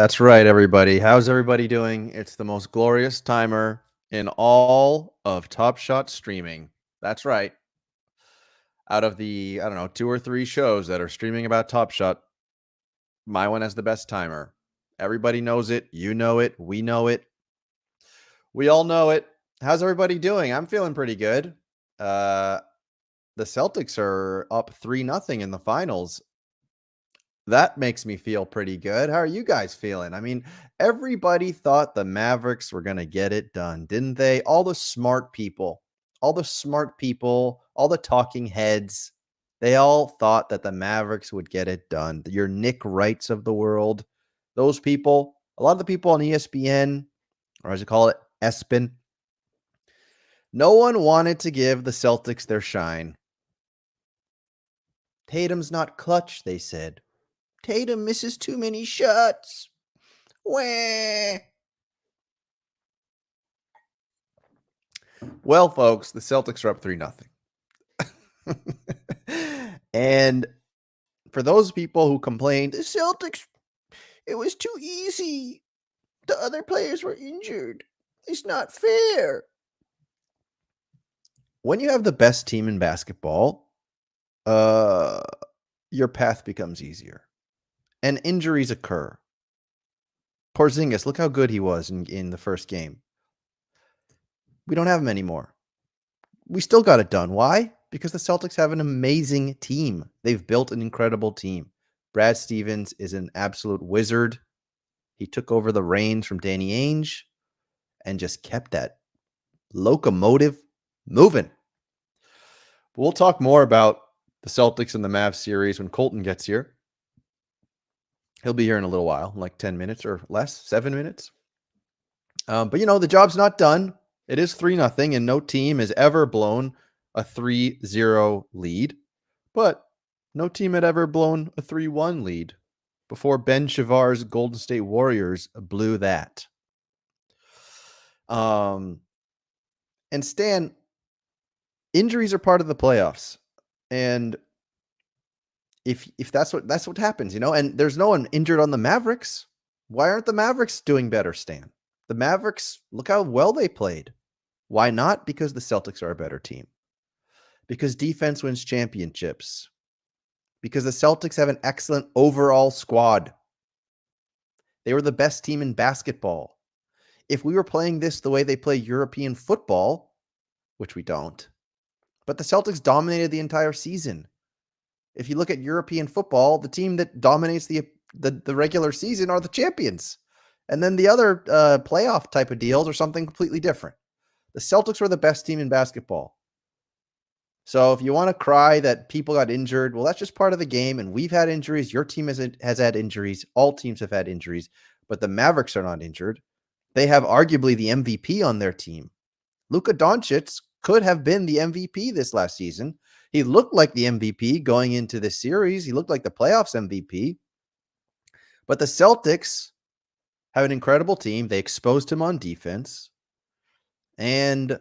That's right, everybody. How's everybody doing? It's the most glorious timer in all of Top Shot streaming. That's right. Out of the, I don't know, 2 or 3 shows that are streaming about Top Shot, my one has the best timer. Everybody knows it. You know it. We know it. We all know it. How's everybody doing? I'm feeling pretty good. The Celtics are up 3-0 in the finals. That makes me feel pretty good. How are you guys feeling? I mean, everybody thought the Mavericks were going to get it done, didn't they? All the smart people, all the talking heads, they all thought that the Mavericks would get it done. Your Nick Wrights of the world, those people, a lot of the people on ESPN, or as you call it, ESPN, no one wanted to give the Celtics their shine. Tatum's not clutch, they said. Tatum misses too many shots. Wah. Well, folks, the Celtics are up 3-0. And for those people who complained, the Celtics, it was too easy. The other players were injured. It's not fair. When you have the best team in basketball, your path becomes easier. And injuries occur. Porzingis, look how good he was in the first game. We don't have him anymore. We still got it done. Why? Because the Celtics have an amazing team. They've built an incredible team. Brad Stevens is an absolute wizard. He took over the reins from Danny Ainge and just kept that locomotive moving. We'll talk more about the Celtics and the Mavs series when Colton gets here. He'll be here in a little while, like 10 minutes or less, 7 minutes. But, the job's not done. It is 3-0, and no team has ever blown a 3-0 lead. But no team had ever blown a 3-1 lead before Ben Shavar's Golden State Warriors blew that. And Stan, injuries are part of the playoffs. And if that's what happens, and there's no one injured on the Mavericks. Why aren't the Mavericks doing better, Stan? The Mavericks, look how well they played. Why not? Because the Celtics are a better team. Because defense wins championships. Because the Celtics have an excellent overall squad. They were the best team in basketball. If we were playing this the way they play European football, which we don't, but the Celtics dominated the entire season. If you look at European football, the team that dominates the regular season are the champions. And then the other playoff type of deals are something completely different. The Celtics were the best team in basketball. So if you want to cry that people got injured, well, that's just part of the game. And we've had injuries. Your team has had injuries. All teams have had injuries, but the Mavericks are not injured. They have arguably the MVP on their team. Luka Doncic could have been the MVP this last season. He looked like the MVP going into this series. He looked like the playoffs MVP. But the Celtics have an incredible team. They exposed him on defense. And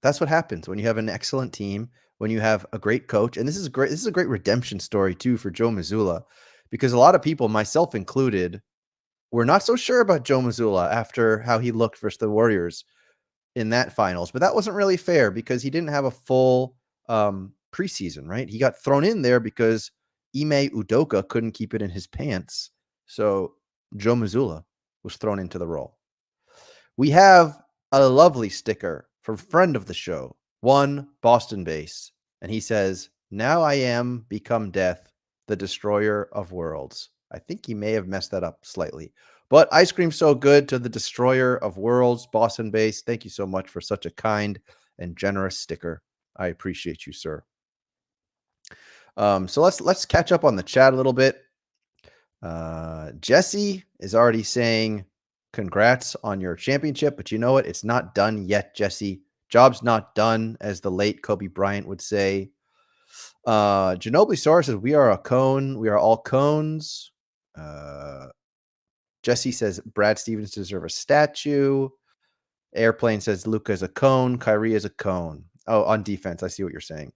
that's what happens when you have an excellent team, when you have a great coach. And this is great. This is a great redemption story too for Joe Mazzulla, because a lot of people, myself included, were not so sure about Joe Mazzulla after how he looked versus the Warriors in that finals. But that wasn't really fair because he didn't have a full preseason, right? He got thrown in there because Ime Udoka couldn't keep it in his pants. So Joe Mazzulla was thrown into the role. We have a lovely sticker from friend of the show, one Boston base, and he says, "Now I am become death, the destroyer of worlds." I think he may have messed that up slightly. But ice cream so good to the destroyer of worlds, Boston base. Thank you so much for such a kind and generous sticker. I appreciate you, sir. So let's catch up on the chat a little bit. Jesse is already saying, "Congrats on your championship," but you know what? It's not done yet, Jesse. Job's not done, as the late Kobe Bryant would say. Ginobili Sora says, "We are a cone. We are all cones." Jesse says, "Brad Stevens deserve a statue." Airplane says, "Luka is a cone. Kyrie is a cone." Oh, on defense. I see what you're saying.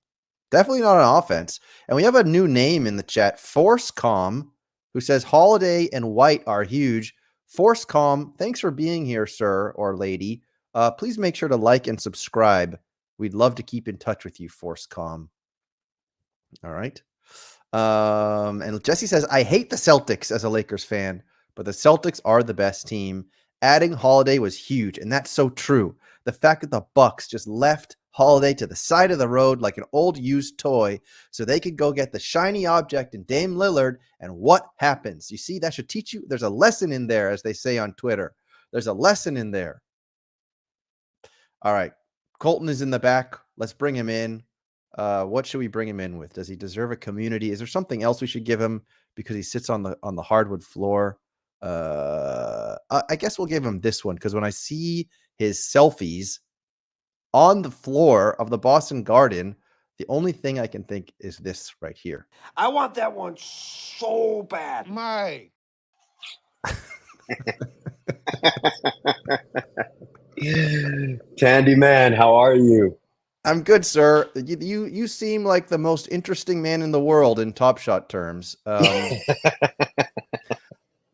Definitely not on offense. And we have a new name in the chat, ForceCom, who says Holiday and White are huge. ForceCom, thanks for being here, sir or lady. Please make sure to like and subscribe. We'd love to keep in touch with you, ForceCom. All right. And Jesse says, "I hate the Celtics as a Lakers fan, but the Celtics are the best team. Adding Holiday was huge, and that's so true. The fact that the Bucks just left Holiday to the side of the road like an old used toy so they could go get the shiny object in Dame Lillard, and what happens? You see, that should teach you. There's a lesson in there, as they say on Twitter. There's a lesson in there." All right. Colton is in the back. Let's bring him in. What should we bring him in with? Does he deserve a community? Is there something else we should give him because he sits on the hardwood floor? I guess we'll give him this one because when I see his selfies on the floor of the Boston Garden, the only thing I can think is this right here. I want that one so bad. My. Tandy man, how are you? I'm good, sir. You seem like the most interesting man in the world in Top Shot terms.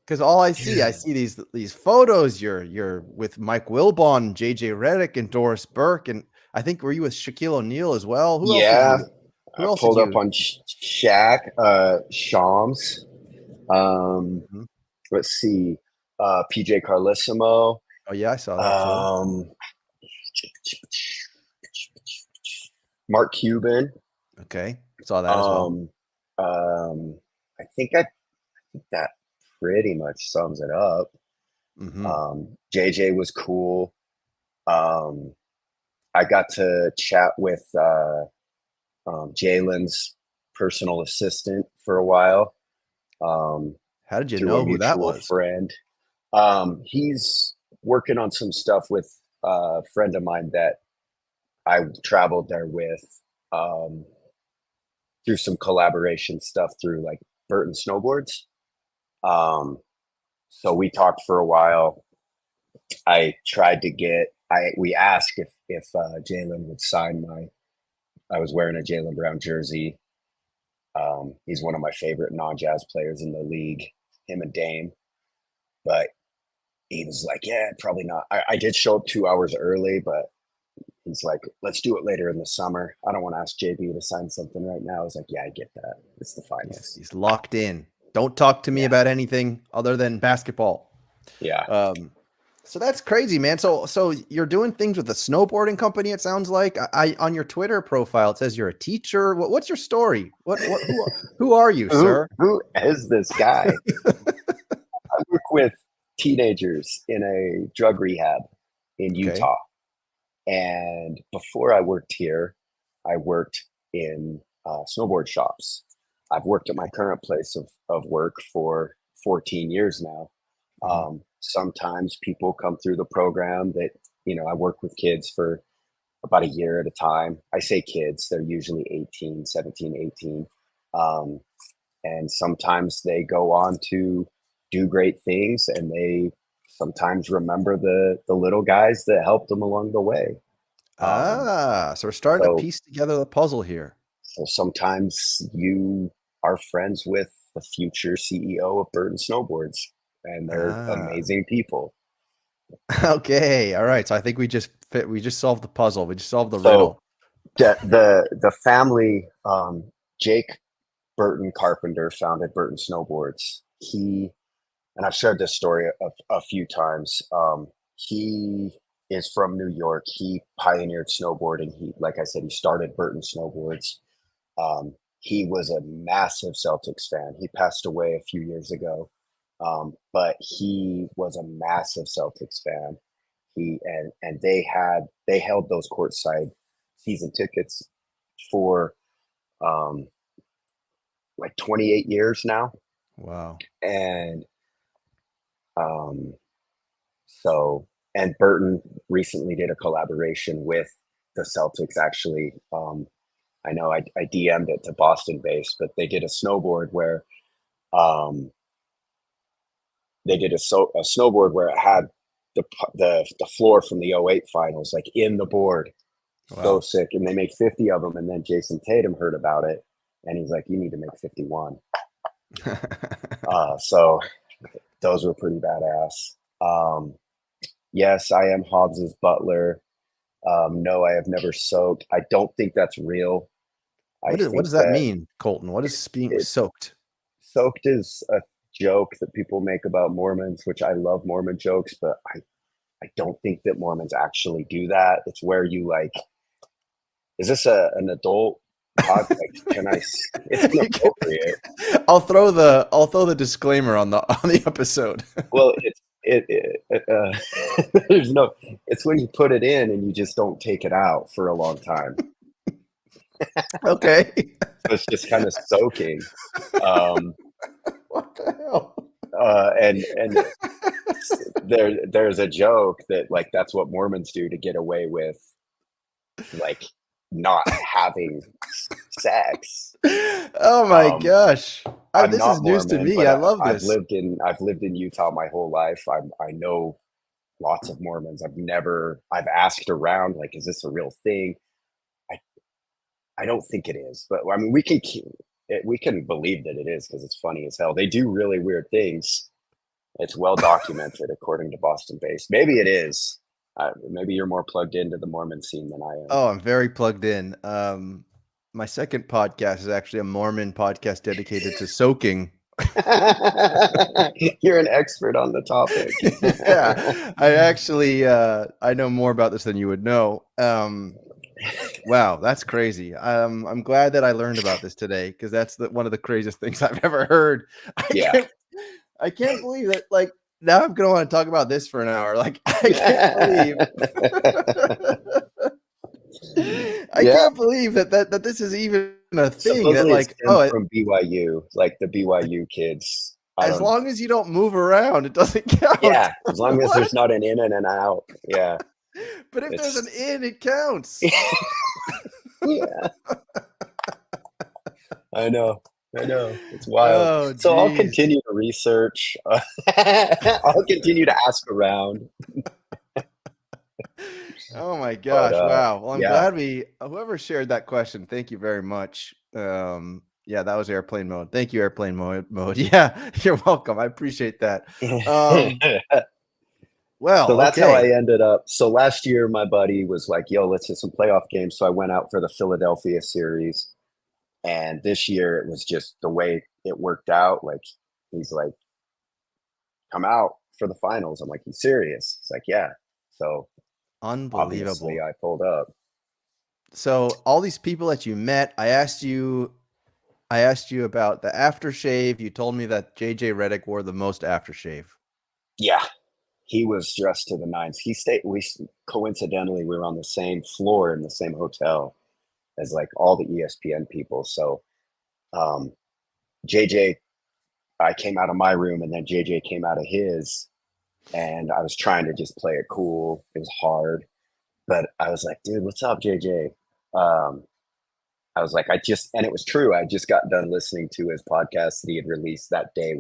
Because all I see these photos. You're with Mike Wilbon, JJ Redick, and Doris Burke, and I think were you with Shaquille O'Neal as well? Who else? I pulled up on Shaq, Shams. Let's see, PJ Carlissimo. Oh yeah, I saw that too. Mark Cuban. Okay, saw that as well. I think that pretty much sums it up. JJ was cool. I got to chat with Jalen's personal assistant for a while. How did you know who that was? Friend. He's working on some stuff with a friend of mine that I traveled there with through some collaboration stuff through like Burton Snowboards. So we talked for a while. I tried to we asked if Jalen would sign I was wearing a Jaylen Brown jersey. He's one of my favorite non-Jazz players in the league, him and Dame. But he was like, "Yeah, probably not." I did show up 2 hours early, but he's like, "Let's do it later in the summer. I don't want to ask JB to sign something right now." I was like, "Yeah, I get that. It's the finals." Yes, he's locked in. Don't talk to me about anything other than basketball. Yeah. So that's crazy, man. So you're doing things with a snowboarding company, it sounds like. I on your Twitter profile, it says you're a teacher. What's your story? Who are you, sir? Who is this guy? I work with teenagers in a drug rehab in Utah. And before I worked here, I worked in snowboard shops. I've worked at my current place of work for 14 years now. Mhm. Sometimes people come through the program that, I work with kids for about a year at a time. I say kids, they're usually 18, 17, 18. Um, and sometimes they go on to do great things, and they sometimes remember the little guys that helped them along the way. Um, So we're starting to so piece together the puzzle here. so sometimes you are friends with the future CEO of Burton Snowboards, and they're Ah. amazing people. Okay, alright, so I think we just solved the puzzle, we just solved the So riddle. the family, Jake Burton Carpenter founded Burton Snowboards. And I've shared this story a few times. He is from New York. He pioneered snowboarding. Like I said, he started Burton Snowboards. He was a massive Celtics fan. He passed away a few years ago, but he was a massive Celtics fan. And they held those courtside season tickets for um, like 28 years now, Wow. and um, so and Burton recently did a collaboration with the Celtics. Actually, I know I DM'd it to Boston based, but they did a snowboard where um, a snowboard where it had the floor from the '08 finals like in the board. So Wow. sick, and they made 50 of them. And then Jason Tatum heard about it, and he's like, "You need to make 51." So those were pretty badass. Yes, I am Hobbs's butler. No, I have never soaked. I don't think that's real. I What think does that that mean, Colton? What is being it soaked? soaked is a joke that people make about Mormons, which I love Mormon jokes, but I don't think that Mormons actually do that. It's where you like, is this an adult pod? Like, it's inappropriate. I'll throw the disclaimer on the episode. Well, there's no, it's when you put it in and you just don't take it out for a long time. Okay. So it's just kind of soaking. Um, What the hell? and there's a joke that like that's what Mormons do to get away with like not having sex. Oh my Um, gosh. I'm This is not news to Mormon, me. but I love I've this. lived in Utah my whole life. I know lots of Mormons. I've asked around like, is this a real thing? I I don't think it is, but I mean we can believe that it is because it's funny as hell. They do really weird things. It's well documented according to Boston based. Maybe it is. Maybe you're more plugged into the Mormon scene than I am. Oh, I'm very plugged in. My second podcast is actually a Mormon podcast dedicated to soaking. You're an expert on the topic. Yeah, I actually I know more about this than you would know. Wow, that's crazy. I'm glad that I learned about this today because that's one of the craziest things I've ever heard. I Yeah. can't I can't believe that. Like now, I'm gonna want to talk about this for an hour. Like I can't believe. I Yeah. can't believe that this is even a thing. That Supposedly it like stems from BYU, like the BYU kids. I as don't. long as you don't move around, it doesn't count. Yeah, as long as there's What? not an in and an out. Yeah, But if there's an it's in, it counts. yeah. I know. I know. It's wild. Oh, So I'll geez. continue to research. I'll continue to ask around. Oh my But gosh. Wow. Well, I'm yeah. glad whoever shared that question, thank you very much. Yeah, that was airplane mode. Thank you, airplane mode. Yeah, you're welcome. I appreciate that. Um, well, So that's how I okay. ended up. So last year, my buddy was like, "Yo, let's hit some playoff games." So I went out for the Philadelphia series, and this year it was just the way it worked out. Like he's like, "Come out for the finals." I'm like, "You serious?" It's like, "Yeah." So obviously, Unbelievable. I pulled up. So all these people that you met, I asked you about the aftershave. You told me that JJ Redick wore the most aftershave. Yeah, he was dressed to the nines. He stayed. Coincidentally we were on the same floor in the same hotel, as like all the ESPN people. So JJ, I came out of my room and then JJ came out of his, and I was trying to just play it cool. It was hard, but I was like, dude, what's up, JJ? I was like, and it was true. I just got done listening to his podcast that he had released that day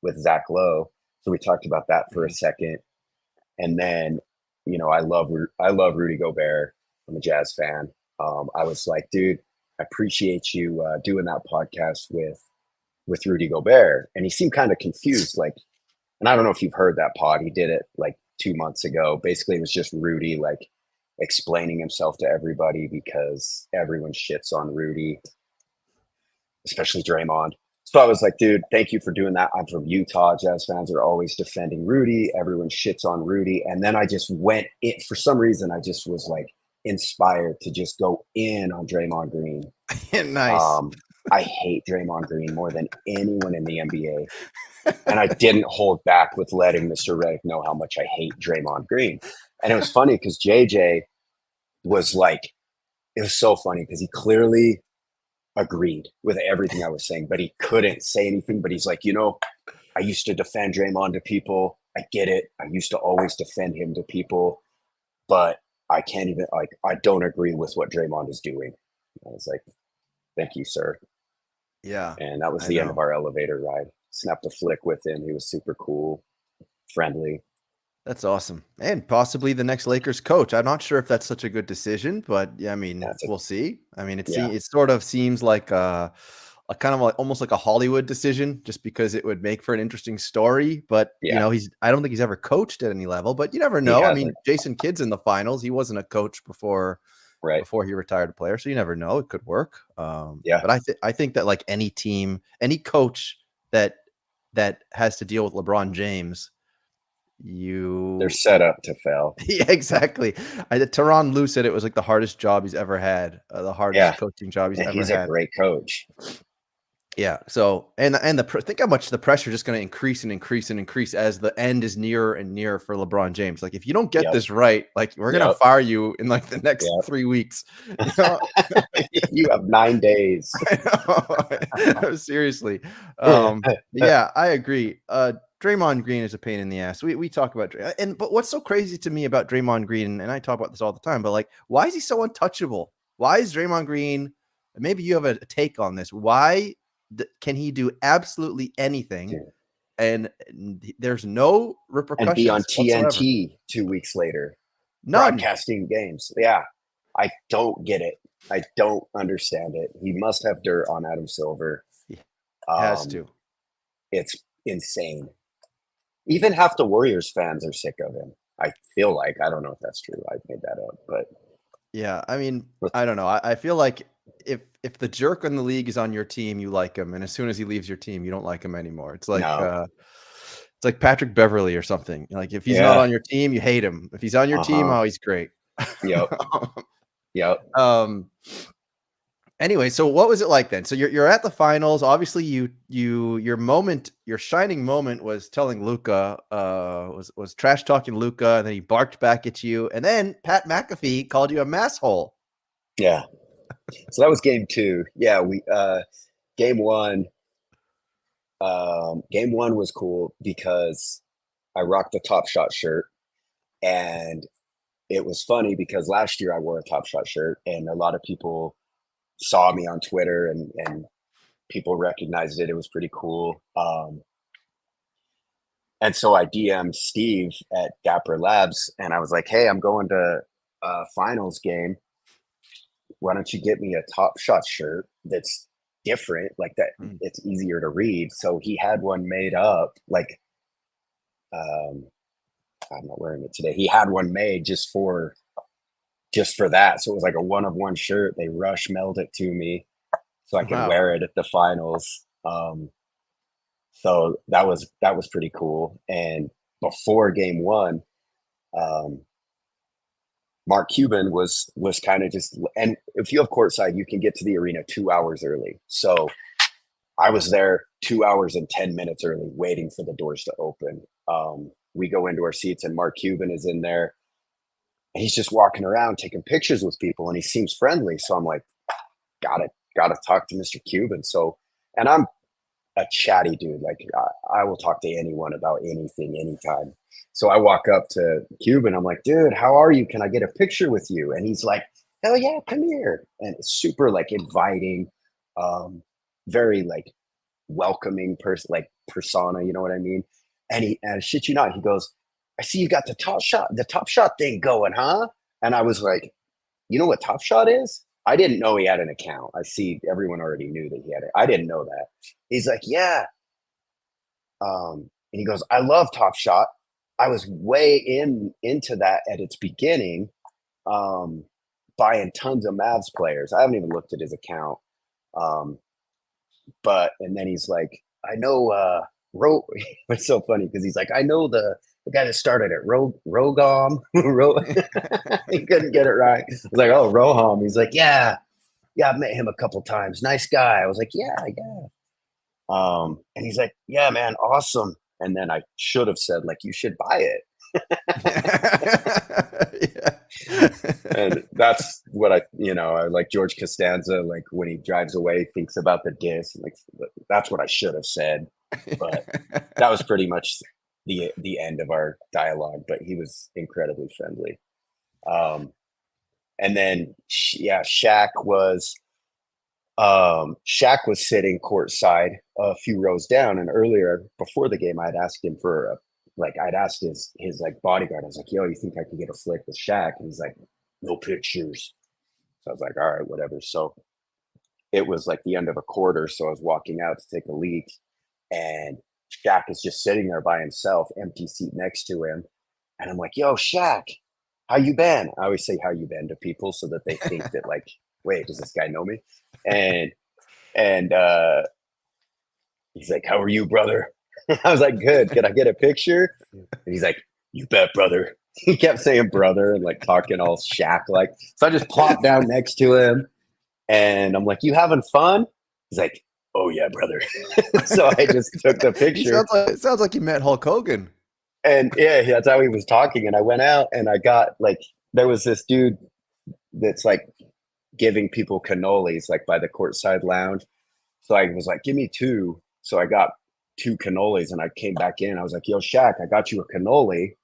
with Zach Lowe. So we talked about that for a second, and then, you know, I love Rudy Gobert. I'm a Jazz fan. I was like, dude, I appreciate you doing that podcast with Rudy Gobert, and he seemed kind of confused, like, and I don't know if you've heard that pod. He did it like 2 months ago. Basically, it was just Rudy like explaining himself to everybody because everyone shits on Rudy, especially Draymond. So I was like, dude, thank you for doing that. I'm from Utah. Jazz fans are always defending Rudy. Everyone shits on Rudy. And then I just went in, for some reason, I just was like inspired to just go in on Draymond Green. Nice. I hate Draymond Green more than anyone in the NBA. And I didn't hold back with letting Mr. Redick know how much I hate Draymond Green. And it was funny because JJ was like, it was so funny because he clearly agreed with everything I was saying, but he couldn't say anything. But he's like, you know, I used to defend Draymond to people. I get it. I used to always defend him to people, but I can't even, like, I don't agree with what Draymond is doing. I was like, thank you, sir. Yeah. And that was the end of our elevator ride. Snapped a flick with him. He was super cool, friendly. That's awesome. And possibly the next Lakers coach. I'm not sure if that's such a good decision, but yeah, I mean, we'll see. I mean, it sort of seems like a kind of like almost like a Hollywood decision, just because it would make for an interesting story. But you know, I don't think he's ever coached at any level, but you never know. I mean, Jason Kidd's in the finals. He wasn't a coach before he retired a player, so you never know. It could work. But I think that like any team, any coach that has to deal with LeBron James, they're set up to fail. Yeah, exactly. Tyronn Lue said it was like the hardest job he's ever had, the hardest coaching job he's ever had. He's a great coach. Yeah. So, think how much the pressure is just going to increase and increase and increase as the end is nearer and nearer for LeBron James. Like, if you don't get this right, like, we're going to fire you in like the next 3 weeks. You know? You have 9 days. I know. Seriously. Yeah, I agree. Draymond Green is a pain in the ass. We talk about but what's so crazy to me about Draymond Green, and I talk about this all the time, but like, why is he so untouchable? Why is Draymond Green? Maybe you have a take on this. Why can he do absolutely anything, and there's no repercussions and be on TNT whatsoever? 2 weeks later, None. broadcasting games? Yeah, I don't get it. I don't understand it. He must have dirt on Adam Silver. He has to. It's insane. Even half the Warriors fans are sick of him. I feel like, I don't know if that's true. I made that up, but yeah, I mean, I don't know. I feel like if the jerk in the league is on your team, you like him, and as soon as he leaves your team, you don't like him anymore. It's like it's like Patrick Beverly or something. Like, if he's not on your team, you hate him. If he's on your team, oh, he's great. Yep. Yep. Anyway, so what was it like then? So you're at the finals. Obviously, your shining moment was telling Luka, was trash talking Luka, and then he barked back at you, and then Pat McAfee called you a masshole. Yeah. So that was game 2. Yeah, we game 1. Game 1 was cool because I rocked the Top Shot shirt, and it was funny because last year I wore a Top Shot shirt, and a lot of people saw me on Twitter, and people recognized it. It was pretty cool. And so I DM'd Steve at Dapper Labs, and I was like, hey, I'm going to a finals game. Why don't you get me a Top Shot shirt that's different, like that? It's easier to read. So he had one made up, like, I'm not wearing it today. He had one made just for that. So it was like a 1-of-1 shirt. They rush mailed it to me so I could wear it at the finals. So that was pretty cool. And before game 1, Mark Cuban was kind of just, and if you have courtside, you can get to the arena 2 hours early. So I was there 2 hours and 10 minutes early, waiting for the doors to open. We go into our seats, and Mark Cuban is in there, and he's just walking around taking pictures with people, and he seems friendly. So I'm like, gotta talk to Mr. Cuban. So, and I'm a chatty dude. Like I will talk to anyone about anything, anytime. So I walk up to Cuban. I'm like, dude, how are you? Can I get a picture with you? And he's like, hell yeah, come here. And it's super like inviting, very like welcoming person, like persona. You know what I mean? And shit you not, he goes, I see you got the Top Shot thing going, huh? And I was like, you know what Top Shot is? I didn't know he had an account. I see everyone already knew that he had it. I didn't know that. He's like, yeah. And he goes, I love Top Shot. I was way into that at its beginning, buying tons of Mavs players. I haven't even looked at his account. But and then he's like, I know it's so funny because he's like, I know the guy that started it, Rogom. He couldn't get it right. I was like, oh, Roham. He's like, yeah, I've met him a couple times. Nice guy. I was like, yeah. And he's like, yeah, man, awesome. And then I should have said, like, you should buy it. Yeah. And that's what I like George Costanza, like when he drives away, thinks about the diss. Like that's what I should have said. But that was pretty much the end of our dialogue. But he was incredibly friendly. And then Shaq was sitting courtside a few rows down, and earlier before the game, I'd asked him for I'd asked his like bodyguard. I was like, "Yo, you think I could get a flick with Shaq?" And he's like, "No pictures." So I was like, "All right, whatever." So it was like the end of a quarter, so I was walking out to take a leak, and Shaq is just sitting there by himself, empty seat next to him, and I'm like, "Yo, Shaq, how you been?" I always say "how you been" to people so that they think that like, wait, does this guy know me? And he's like, "How are you, brother?" I was like, "Good. Can I get a picture?" And he's like, "You bet, brother." He kept saying brother and like talking all Shaq like. So I just plopped down next to him and I'm like, "You having fun?" He's like, "Oh yeah, brother." So I just took the picture. Sounds like you met Hulk Hogan. And yeah, that's how he was talking. And I went out and I got like, there was this dude that's like giving people cannolis like by the courtside lounge. So I was like, "Give me two." So I got two cannolis and I came back in. I was like, "Yo, Shaq, I got you a cannoli."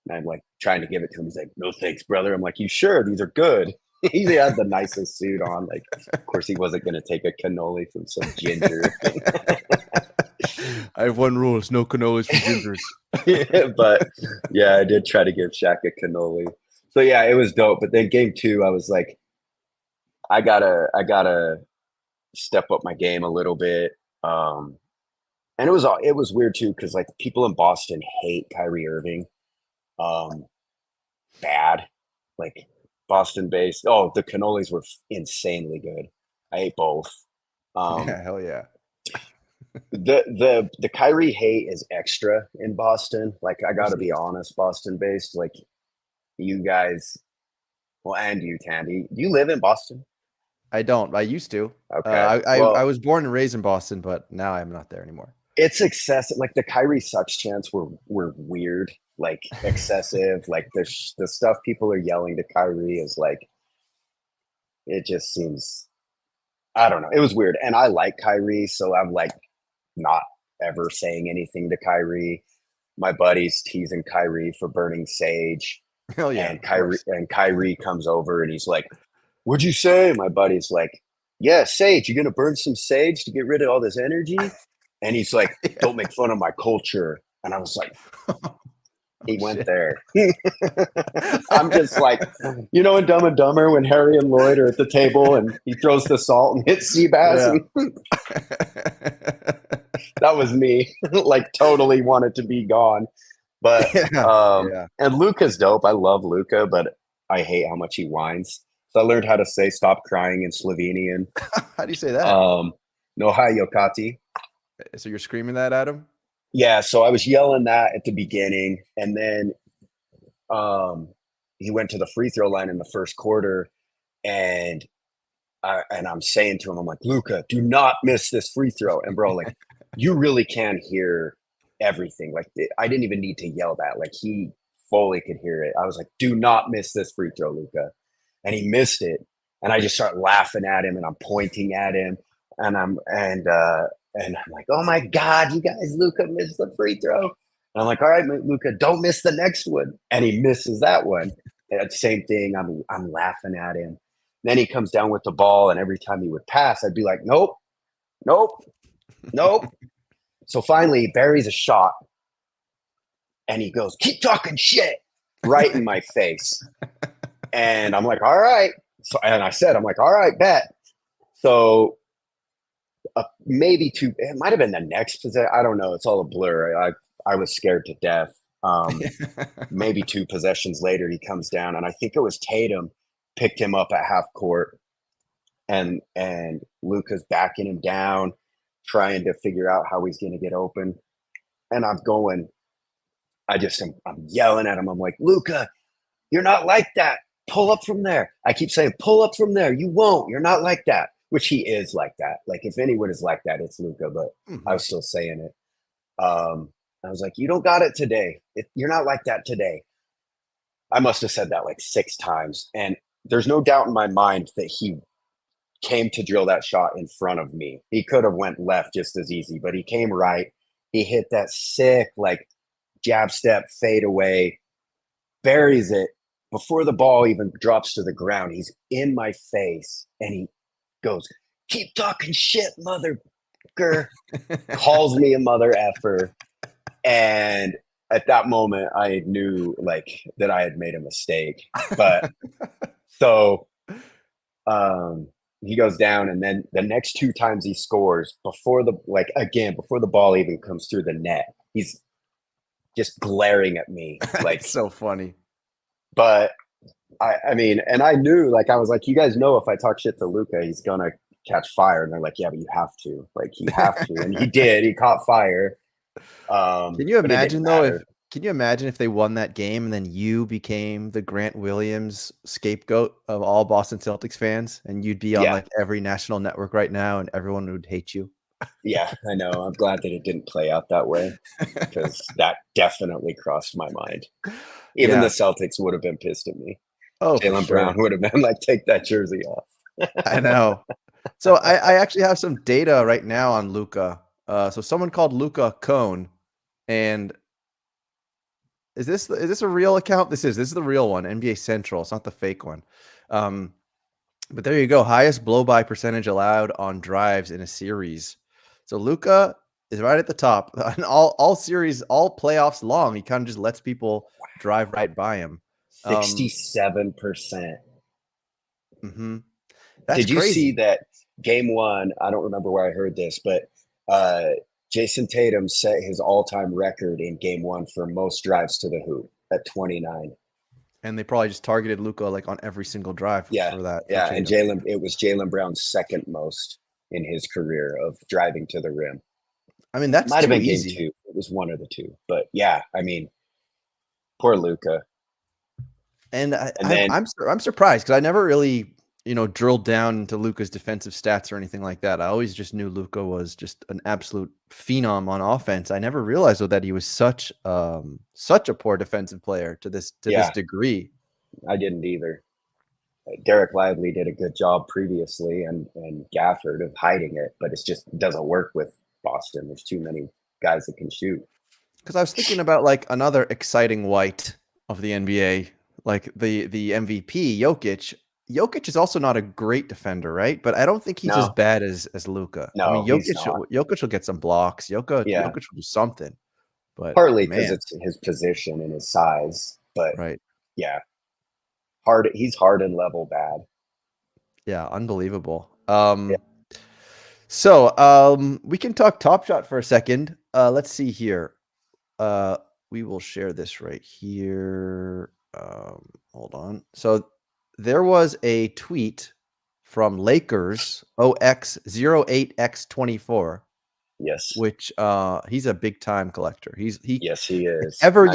And I'm like trying to give it to him. He's like, "No thanks, brother." I'm like, "You sure? These are good." He had the nicest suit on. Like, of course, he wasn't going to take a cannoli from some ginger. I have one rule: it's no cannolis from gingers. But yeah, I did try to give Shaq a cannoli. So yeah, it was dope. But then game two, I was like, I gotta step up my game a little bit. And it was weird too because like people in Boston hate Kyrie Irving. Bad, like Boston based. Oh, the cannolis were insanely good. I ate both. Yeah, hell yeah. The Kyrie hate is extra in Boston. Like I got to be honest, Boston based. Like you guys, well, and you, Tandy. Do you live in Boston? I don't. I used to. Okay. I was born and raised in Boston, but now I'm not there anymore. It's excessive. Like the Kyrie sucks chants were weird, like excessive. Like the stuff people are yelling to Kyrie is like, it just seems, I don't know. It was weird, and I like Kyrie, so I'm like not ever saying anything to Kyrie. My buddy's teasing Kyrie for burning sage, Hell yeah. and Kyrie comes over and he's like, "What'd you say?" My buddy's like, "Yeah, sage. You gonna burn some sage to get rid of all this energy?" And he's like, Yeah. "Don't make fun of my culture." And I was like, he went shit. there. I'm just like, in Dumb and Dumber when Harry and Lloyd are at the table and he throws the salt and hits Seabass. Yeah. That was me. Like totally wanted to be gone. But Yeah. and Luca's dope. I love Luca, but I hate how much he whines. So I learned how to say "stop crying" in Slovenian. How do you say that? No hi Yokati. So you're screaming that at him? Yeah, so I was yelling that at the beginning, and then he went to the free throw line in the first quarter, and I'm saying to him, I'm like, "Luca, do not miss this free throw." And bro, like, you really can hear everything. Like, I didn't even need to yell that. Like, he fully could hear it. I was like, "Do not miss this free throw, Luca," and he missed it. And I just start laughing at him and I'm pointing at him and I'm like, oh my God, you guys, Luka missed the free throw. And I'm like, all right, Luka, don't miss the next one. And he misses that one. And same thing. I'm laughing at him. Then he comes down with the ball, and every time he would pass, I'd be like, nope, nope, nope. So finally, he buries a shot, and he goes, keep talking shit, right in my face. And I'm like, all right. So, and I said, I'm like, all right, bet. So maybe two, it might have been the next possession. I don't know. It's all a blur. I was scared to death. Maybe 2 possessions later, he comes down, and I think it was Tatum picked him up at half court, and Luka's backing him down, trying to figure out how he's going to get open. And I'm yelling at him. I'm like, Luka, you're not like that. Pull up from there. I keep saying, pull up from there. You won't. You're not like that. Which he is like that. Like if anyone is like that, it's Luka. But I was still saying it. I was like, you don't got it today. You're not like that today. I must have said that like 6 times. And there's no doubt in my mind that he came to drill that shot in front of me. He could have went left just as easy, but he came right. He hit that sick, like jab step, fade away, buries it before the ball even drops to the ground. He's in my face and he goes, keep talking shit, mother calls me a mother effer. And at that moment, I knew like that I had made a mistake. But so he goes down, and then the next 2 times he scores before the ball even comes through the net, he's just glaring at me like so funny. But I mean, and I knew, like, I was like, you guys know if I talk shit to Luka, he's gonna catch fire. And they're like, yeah, but you have to. Like, you have to. And he did. He caught fire. Can you imagine though? Can you imagine if they won that game and then you became the Grant Williams scapegoat of all Boston Celtics fans, and you'd be on like every national network right now, and everyone would hate you? Yeah, I know. I'm glad that it didn't play out that way, because that definitely crossed my mind. Even the Celtics would have been pissed at me. Oh, Jaylen Brown would have been like, take that jersey off. I know. So I actually have some data right now on Luka. So someone called Luka Cone, and is this a real account? This is the real one, NBA Central. It's not the fake one. But there you go. Highest blow by percentage allowed on drives in a series. So Luka is right at the top. And all series, all playoffs long, he kind of just lets people drive right by him. 67%. Mm-hmm. Did you see that game 1? I don't remember where I heard this, but Jason Tatum set his all-time record in game 1 for most drives to the hoop at 29. And they probably just targeted Luka like on every single drive for that. Yeah, and it was Jaylen Brown's second most in his career of driving to the rim. I mean, that's might have been easy. Game 2. It was 1 of the 2. But yeah, I mean, poor Luka. And I'm surprised because I never really drilled down into Luka's defensive stats or anything like that. I always just knew Luka was just an absolute phenom on offense. I never realized though that he was such a poor defensive player to this degree. I didn't either. Derek Lively did a good job previously, and Gafford of hiding it, but it just doesn't work with Boston. There's too many guys that can shoot. Because I was thinking about like another exciting white of the NBA, like the MVP, Jokic. Jokic is also not a great defender, right? But I don't think he's as bad as Luka. No, I mean, Jokic will get some blocks. Jokic will do something. But partly because it's his position and his size. But yeah, he's hard and level bad. Yeah, unbelievable. So we can talk Top Shot for a second. Let's see here. We will share this right here. Hold on. So there was a tweet from Lakers OX08X24. Yes. Which he's a big time collector. Yes, he is. If ever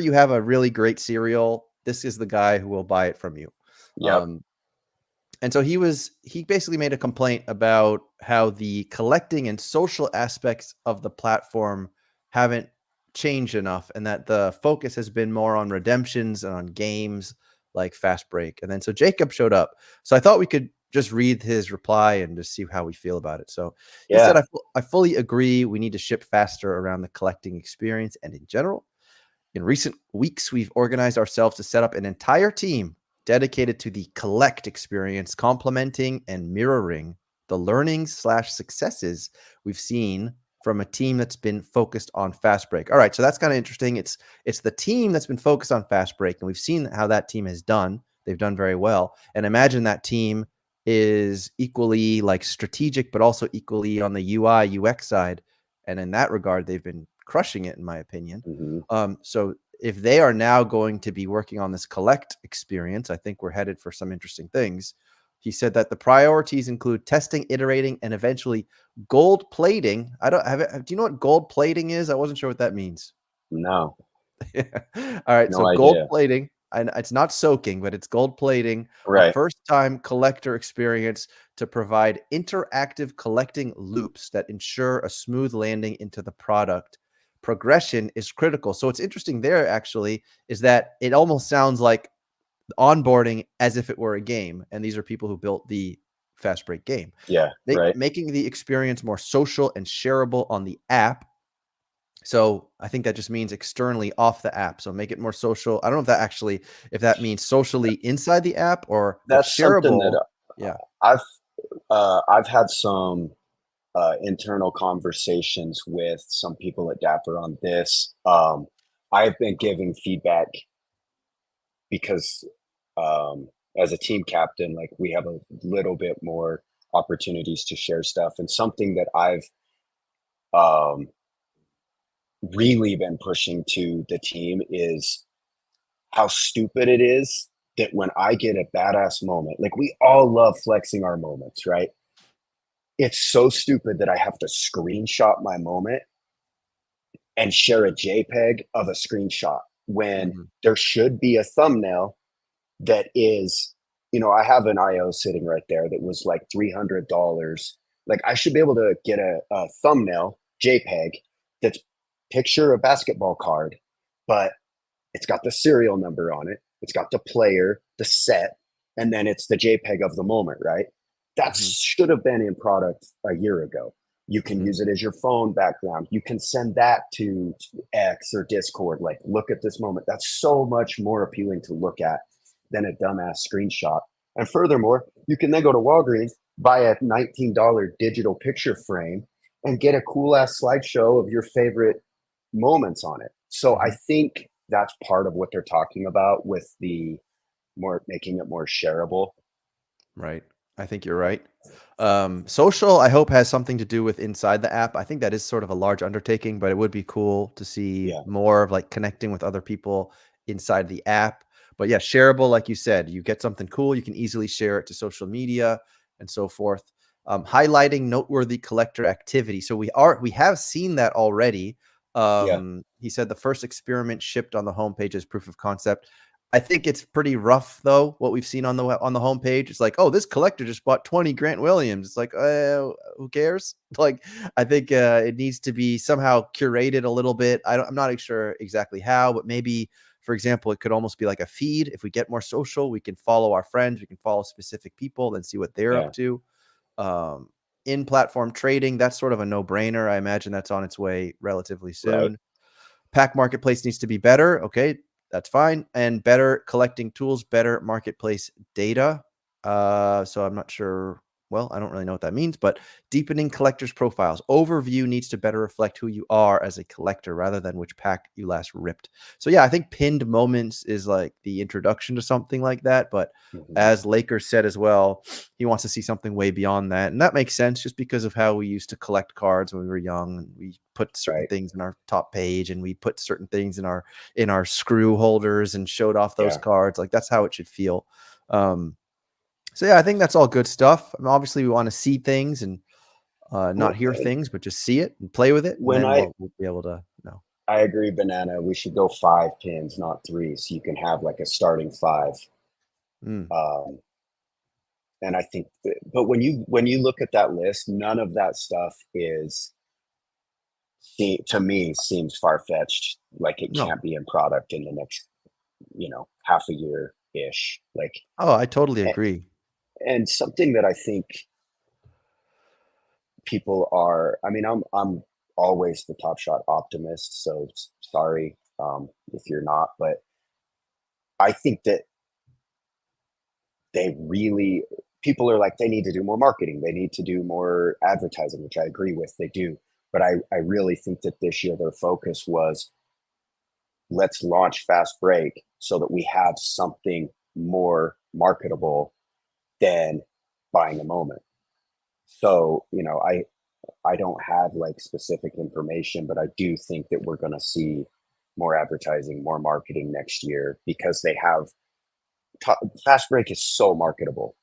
you have a really great cereal, this is the guy who will buy it from you. Yep. And so he basically made a complaint about how the collecting and social aspects of the platform haven't changed enough, and that the focus has been more on redemptions and on games like fast break. And then so Jacob showed up. So I thought we could just read his reply and just see how we feel about it. So he said, Yeah. I fully agree. We need to ship faster around the collecting experience and in general. In recent weeks, we've organized ourselves to set up an entire team dedicated to the collect experience, complementing and mirroring the learnings slash successes we've seen from a team that's been focused on fast break. All right, so that's kind of interesting. It's the team that's been focused on fast break, and we've seen how that team has done. They've done very well, and imagine that team is equally like strategic, but also equally on the UI UX side. And in that regard, they've been crushing it, in my opinion. Hmm. So if they are now going to be working on this collect experience, I think we're headed for some interesting things. He said that the priorities include testing, iterating, and eventually gold plating. I don't have it. Do you know what gold plating is? I wasn't sure what that means. No, All right. So no gold idea. plating, and it's not soaking, but it's gold plating, a Right. first time collector experience to provide interactive collecting loops that ensure a smooth landing into the product. Progression is critical. So what's interesting there actually is that it almost sounds like onboarding as if it were a game. And these are people who built the fast break game. Yeah. Right. Making the experience more social and shareable on the app. So I think that just means externally off the app. So make it more social. I don't know if that means socially inside the app or but That's something that shareable. Yeah. I've I've had some internal conversations with some people at Dapper on this. I've been giving feedback because as a team captain, like we have a little bit more opportunities to share stuff, and something that I've um, really been pushing to the team is how stupid it is that when I get a badass moment, like we all love flexing our moments, right? It's so stupid that I have to screenshot my moment and share a JPEG of a screenshot when Mhm. there should be a thumbnail that is, I have an IO sitting right there that was like $300. Like I should be able to get a thumbnail JPEG that's picture a basketball card, but it's got the serial number on it. It's got the player, the set, and then it's the JPEG of the moment, right? That Mhm. should have been in product a year ago. You can Mhm. use it as your phone background. You can send that to X or Discord. Like, look at this moment. That's so much more appealing to look at than a dumbass screenshot. And furthermore, you can then go to Walgreens, buy a $19 digital picture frame, and get a cool ass slideshow of your favorite moments on it. So I Mhm. think that's part of what they're talking about with the more making it more shareable. Right. I think you're right. Social, I hope, has something to do with inside the app. I think that is sort of a large undertaking, but it would be cool to see Yeah. more of like connecting with other people inside the app. But yeah, shareable, like you said, you get something cool, you can easily share it to social media and so forth. Highlighting noteworthy collector activity. So we have seen that already. Yeah. He said the first experiment shipped on the homepage as proof of concept. I think it's pretty rough though, what we've seen on the homepage. It's like, "Oh, this collector just bought 20 Grant Williams." It's like, who cares?" Like, I think, it needs to be somehow curated a little bit. I'm not sure exactly how, but maybe, for example, it could almost be like a feed. If we get more social, we can follow our friends, we can follow specific people, then see what they're Yeah. up to. Um, In-platform trading, that's sort of a no-brainer. I imagine that's on its way relatively Right. soon. Pack marketplace needs to be better. Okay, that's fine. And better collecting tools, better marketplace data. So I'm not sure. Well, I don't really know what that means, but deepening collectors' profiles. Overview needs to better reflect who you are as a collector rather than which pack you last ripped. So yeah, I think pinned moments is like the introduction to something like that. But Mhm. as Lakers said as well, he wants to see something way beyond that. And that makes sense just because of how we used to collect cards when we were young. And we put certain Right. things in our top page and we put certain things in our screw holders and showed off those Yeah. cards. Like that's how it should feel. Um, so yeah, I think that's all good stuff. I mean, obviously we want to see things and not Well, hear things, but just see it and play with it, and when then I we'll be able to know. I agree, Banana. We should go 5 pins, not three, so you can have like a starting five. Mm, Um, and I think, but when you look at that list, none of that stuff to me seems far fetched. Like it no. can't be in product in the next half a year. ish. Like, Oh, I totally a- agree. and something that I think people are, I mean, I'm always the Top Shot optimist, so sorry if you're not, but I think that they really, people are like, they need to do more marketing, they need to do more advertising, which I agree with, they do. But I really think that this year their focus was, let's launch Fast Break so that we have something more marketable than buying a moment. So, I don't have like specific information, but I do think that we're going to see more advertising, more marketing next year because they have Fast Break is so marketable.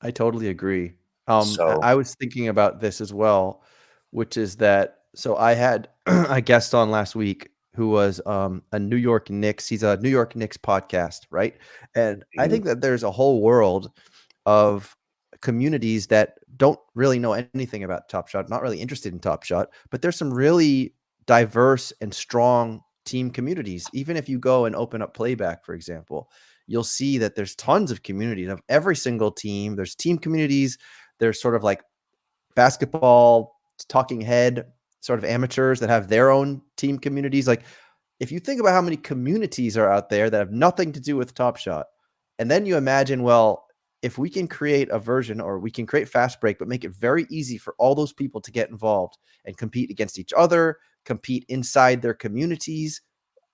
I totally agree. So, I was thinking about this as well, which is that so I had a guest on last week who was a New York Knicks. He's a New York Knicks podcast, right? And I mhm, think that there's a whole world of communities that don't really know anything about Top Shot, not really interested in Top Shot, but there's some really diverse and strong team communities. Even if you go and open up Playback, for example, you'll see that there's tons of communities of every single team. There's team communities. There's sort of like basketball talking head sort of amateurs that have their own team communities. Like if you think about how many communities are out there that have nothing to do with Top Shot, and then you imagine, well, if we can create a version or we can create Fast Break, but make it very easy for all those people to get involved and compete against each other, compete inside their communities.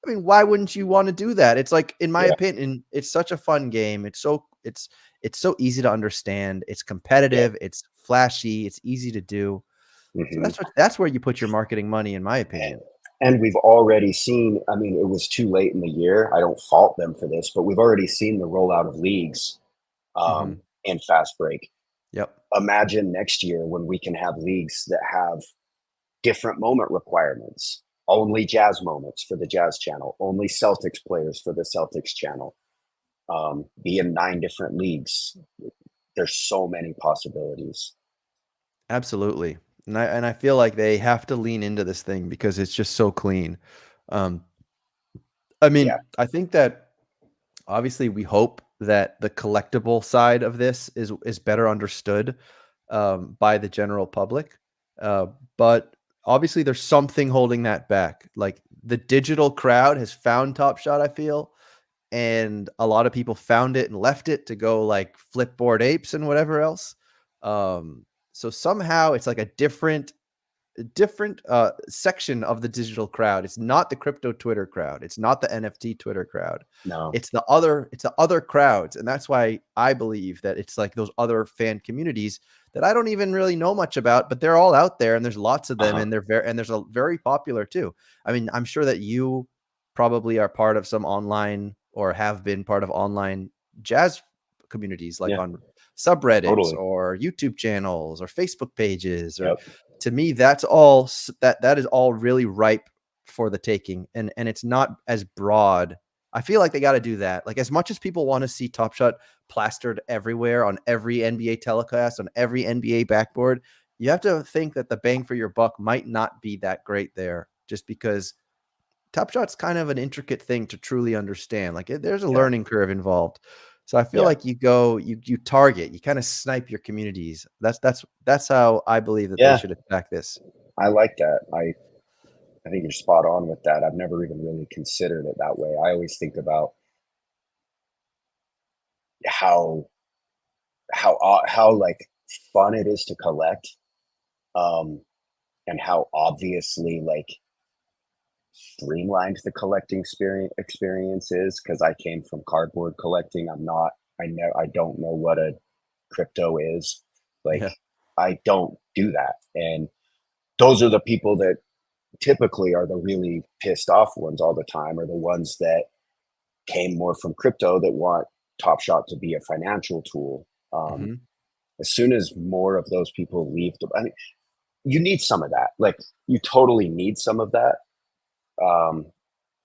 I mean, why wouldn't you want to do that? It's like, in my yeah, opinion, it's such a fun game. It's so easy to understand. It's yeah. competitive. It's flashy. It's easy to do. So hmm that's where you put your marketing money, in my opinion. And we've already seen, I mean, it was too late in the year. I don't fault them for this, but we've already seen the rollout of leagues Hmm. in Fast Break. Yep. Imagine next year when we can have leagues that have different moment requirements, only Jazz moments for the Jazz channel, only Celtics players for the Celtics channel, be in 9 different leagues. There's so many possibilities. Absolutely. And I feel like they have to lean into this thing because it's just so clean. Um, I Yeah. mean, I think that obviously we hope that the collectible side of this is better understood by the general public. Uh, but obviously there's something holding that back. Like the digital crowd has found Top Shot, I feel, and a lot of people found it and left it to go like flip board apes and whatever else. So somehow it's like a different section of the digital crowd. It's not the crypto Twitter crowd. It's not the NFT Twitter crowd. No. It's the other crowds. And that's why I believe that it's like those other fan communities that I don't even really know much about, but they're all out there and there's lots of them Uh-huh. and there's a very popular too. I mean, I'm sure that you probably are part of some online or have been part of online jazz communities like Yeah. on subreddits Totally. or YouTube channels or Facebook pages or Yep. to me that is all really ripe for the taking and it's not as broad. I feel like they got to do that. Like as much as people want to see Top Shot plastered everywhere on every NBA telecast, on every NBA backboard, you have to think that the bang for your buck might not be that great there just because Top Shot's kind of an intricate thing to truly understand. Like there's a Yeah. learning curve involved. So I feel Yeah. like you target, you kind of snipe your communities. That's how I believe that they Yeah. should attack this. I like that. I think you're spot on with that. I've never even really considered it that way. I always think about how how like fun it is to collect, um, and how obviously like streamlined the collecting experience is. Because I came from cardboard collecting. I'm not. I don't know what a crypto is. Like Yeah. I don't do that, and those are the people that typically are the really pissed off ones all the time, are the ones that came more from crypto that want Top Shot to be a financial tool. Hmm. As soon as more of those people leave, I mean, you need some of that. Like you totally need some of that. Um,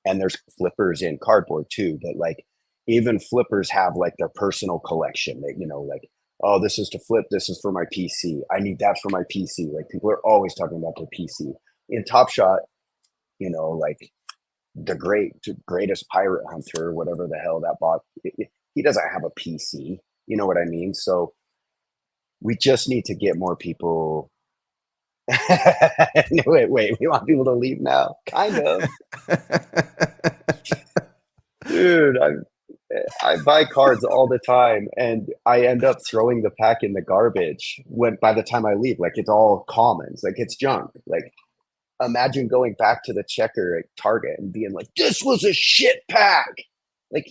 and there's flippers in cardboard too. But like even flippers have like their personal collection. That like, oh, this is to flip. This is for my PC. I need that for my PC. Like people are always talking about their PC. In Top Shot, like the greatest pirate hunter, whatever the hell that bot, he doesn't have a PC. You know what I mean? So we just need to get more people. Wait, we want people to leave now? Kind of. Dude, I buy cards all the time and I end up throwing the pack in the garbage when by the time I leave. Like it's all commons, like it's junk. Like imagine going back to the checker at Target and being like, this was a shit pack. Like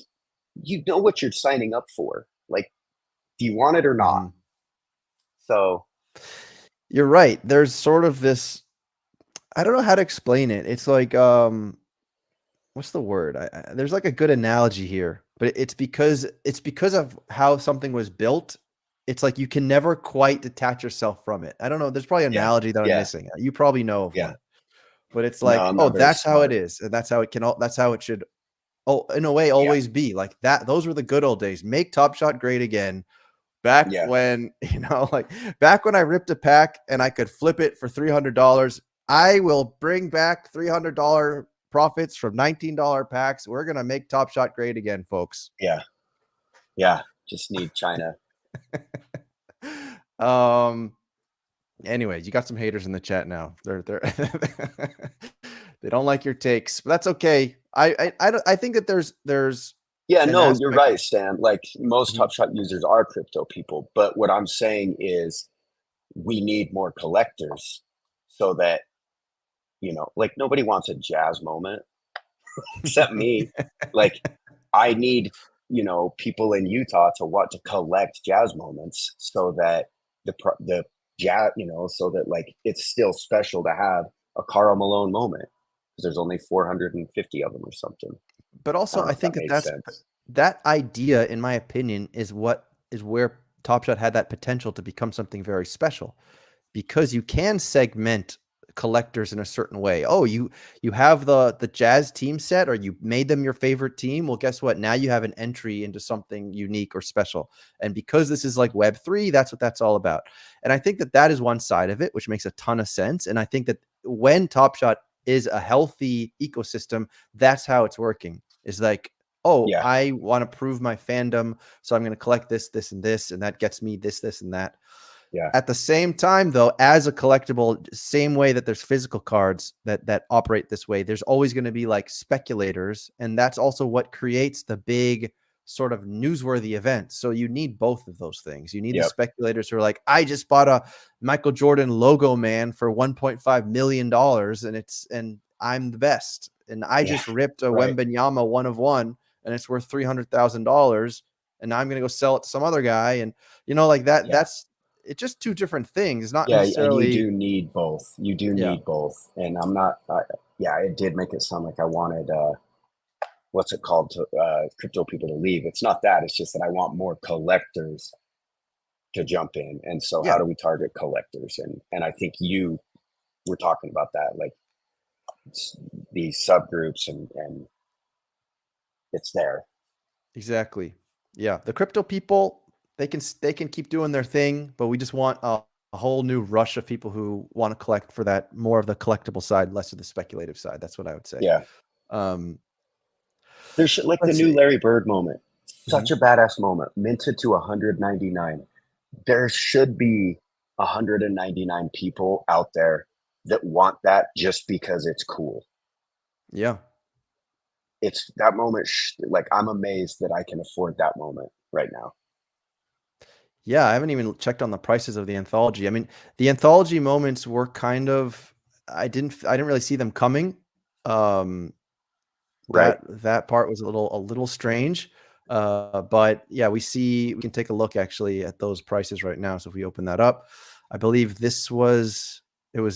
you know what you're signing up for. Like, do you want it or not? Mhm. So You're right. There's sort of this, I don't know how to explain it. It's like, what's the word? There's like a good analogy here, but it's because of how something was built. It's like you can never quite detach yourself from it. I don't know. There's probably an yeah, analogy that I'm yeah, missing. You probably know of yeah. one, but it's No, like, I'm oh, not very that's how it smart. is, and that's how it can. That's how it should. Oh, in a way, Yeah, always be like that. Those were the good old days. Make Top Shot great again. Back yeah, when, like back when I ripped a pack and I could flip it for $300, I will bring back $300 profits from $19 packs. We're gonna make Top Shot great again, folks. yeah, yeah. Just need China. um. Anyways, you got some haters in the chat now. They're they don't like your takes, but that's okay. I think that there's Yeah, an no, you're aspect. right, Stan. Like most Mhm. Top Shot users are crypto people, but what I'm saying is we need more collectors so that, like nobody wants a jazz moment except me. Like I need, people in Utah to want to collect jazz moments so that the jazz, so that like it's still special to have a Carl Malone moment because there's only 450 of them or something. But I also, don't know I if that think that makes sense. that idea, in my opinion, is where Top Shot had that potential to become something very special, because you can segment collectors in a certain way. Oh, you have the jazz team set, or you made them your favorite team. Well, guess what? Now you have an entry into something unique or special. And because this is like Web3, that's what that's all about. And I think that that is one side of it, which makes a ton of sense. And I think that when Top Shot is a healthy ecosystem, that's how it's working. Is like, oh, Yeah, I want to prove my fandom, so I'm going to collect this, this, and this, and that gets me this, this, and that. yeah, At the same time, though, as a collectible, same way that there's physical cards that operate this way, there's always going to be like speculators, and that's also what creates the big sort of newsworthy events. So you need both of those things. You need the yep, speculators who are like, I just bought a Michael Jordan logo man for $1.5 million, and I'm the best. And I yeah, just ripped a right. Wembenyama 1 of 1, and it's worth $300,000. And now I'm going to go sell it to some other guy. And like that, Yeah. it's just two different things, not Yeah, and you necessarily. do need both. You do Yeah, need both. And I'm not, yeah, it did make it sound like I wanted, what's it called, to crypto people to leave. It's not that. It's just that I want more collectors to jump in. And so how yeah, do we target collectors? And I think you were talking about that, like these subgroups and it's there. exactly. Yeah, the crypto people, they can keep doing their thing, but we just want a whole new rush of people who want to collect for that, more of the collectible side, less of the speculative side. That's what I would say. Yeah. Um, There's like the let's new see. Larry Bird moment. Mhm. Such a badass moment, minted to 199. There should be 199 people out there that want that just because it's cool. Yeah, It's that moment. Like I'm amazed that I can afford that moment right now. yeah. I haven't even checked on the prices of the anthology. I mean, the anthology moments were kind of. I didn't really see them coming. Um, Right? that part was a little strange. But yeah, we can take a look actually at those prices right now. So if we open that up, I believe it was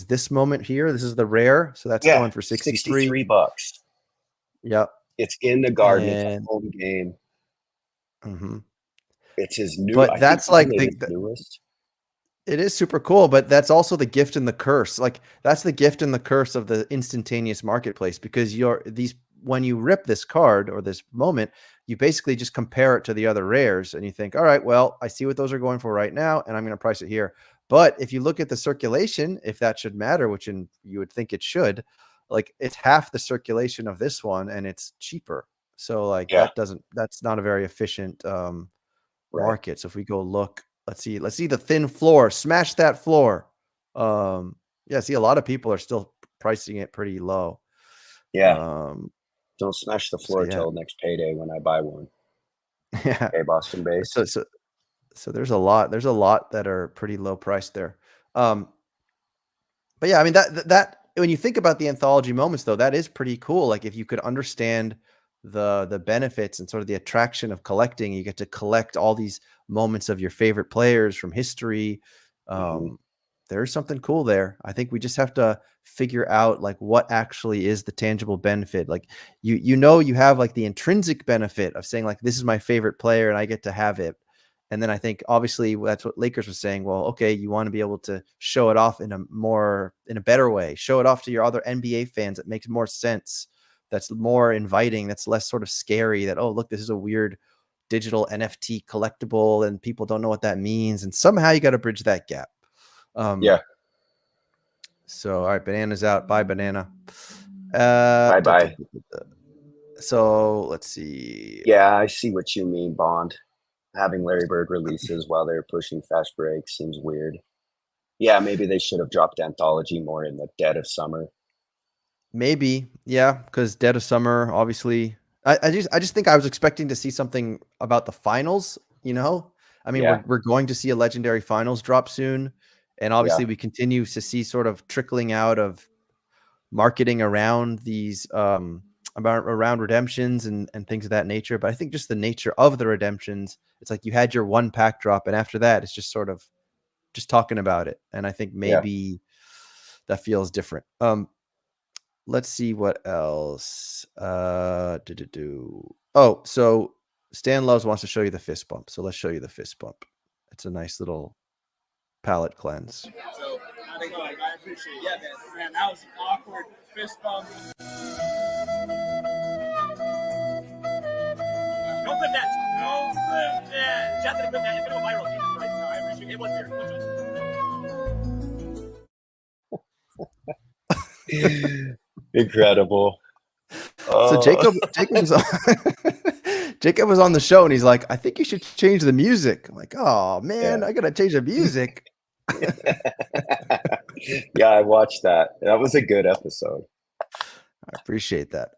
this moment here. This is the rare. So that's Yeah. going for 63. $63. Yep. It's in the garden. It's a And home game. mhm. It's his new. But I think that's isn't like it his newest? it is super cool, but that's also the gift and the curse. Like that's the gift and the curse of the instantaneous marketplace, because when you rip this card or this moment, you basically just compare it to the other rares and you think, all right, well, I see what those are going for right now, and I'm going to price it here. But if you look at the circulation, if that should matter, you would think it should, like it's half the circulation of this one and it's cheaper. So like Yeah. that's not a very efficient Right. market. So if we go look, let's see the thin floor, smash that floor. Yeah, see a lot of people are still pricing it pretty low. Yeah. Um, Don't smash the so floor yeah, till next payday when I buy one. yeah. Okay, Boston based. So there's a lot that are pretty low priced there. Um, but yeah, I mean that when you think about the anthology moments though, that is pretty cool. Like if you could understand the benefits and sort of the attraction of collecting, you get to collect all these moments of your favorite players from history. Hmm. There's something cool there. I think we just have to figure out like what actually is the tangible benefit. Like you have like the intrinsic benefit of saying like this is my favorite player and I get to have it. And then I think obviously that's what Lakers was saying. Well, okay, you want to be able to show it off in a better way. Show it off to your other NBA fans. It makes more sense. That's more inviting. That's less sort of scary. That, oh, look, this is a weird digital NFT collectible, and people don't know what that means. And somehow you got to bridge that gap. Yeah. So all right, Banana's out. Bye, Banana. Bye bye. So let's see. Yeah, I see what you mean, Bond. Having Larry Bird releases while they're pushing fast breaks seems weird. Yeah, maybe they should have dropped Anthology more in the dead of summer. Maybe, yeah, because Dead of Summer, obviously. I just think I was expecting to see something about the finals, you know? I mean, Yeah. we're going to see a legendary finals drop soon. And obviously Yeah. we continue to see sort of trickling out of marketing around these around redemptions and things of that nature. But I think just the nature of the redemptions, it's like you had your one pack drop, and after that, it's just sort of just talking about it. And I think Yeah. maybe that feels different. Let's see what else. Oh, so Stan Loves wants to show you the fist bump. So let's show you the fist bump. It's a nice little palate cleanse. So I think I appreciate it. Yeah, man, that was an awkward fist bump. Don't clip that. Don't clip that. Just gonna clip that. It's gonna go viral. Jesus Christ. No, I appreciate it. It was weird. Incredible. So Jacob was on, Jacob was on the show and he's like, I think you should change the music. I'm like, oh man, Yeah. I gotta change the music. Yeah, I watched that. That was a good episode. I appreciate that.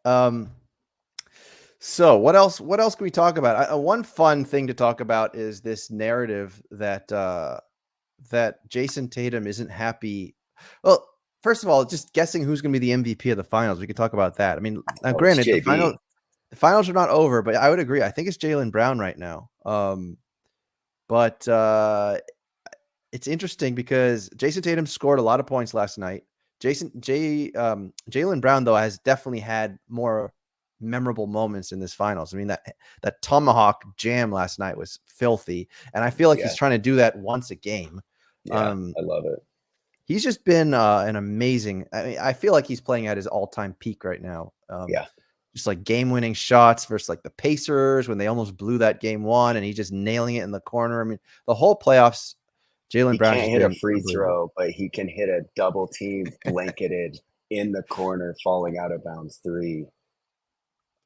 So what else can we talk about? One fun thing to talk about is this narrative that that Jason Tatum isn't happy. Well, first of all, just guessing who's going to be the MVP of the finals. We could talk about that. I mean, now, granted, it's JB. the finals are not over, but I would agree. I think it's Jaylen Brown right now. But it's interesting because Jason Tatum scored a lot of points last night. Jaylen Brown though has definitely had more memorable moments in this finals. I mean that tomahawk jam last night was filthy, and I feel like he's trying to do that once a game. Yeah, I love it. He's just been an amazing. I mean, I feel like he's playing at his all-time peak right now. Just like game-winning shots versus like the Pacers when they almost blew that game one, and he's just nailing it in the corner. I mean, the whole playoffs, Jaylen Brown can't hit a free throw, but he can hit a double team blanketed in the corner, falling out of bounds three.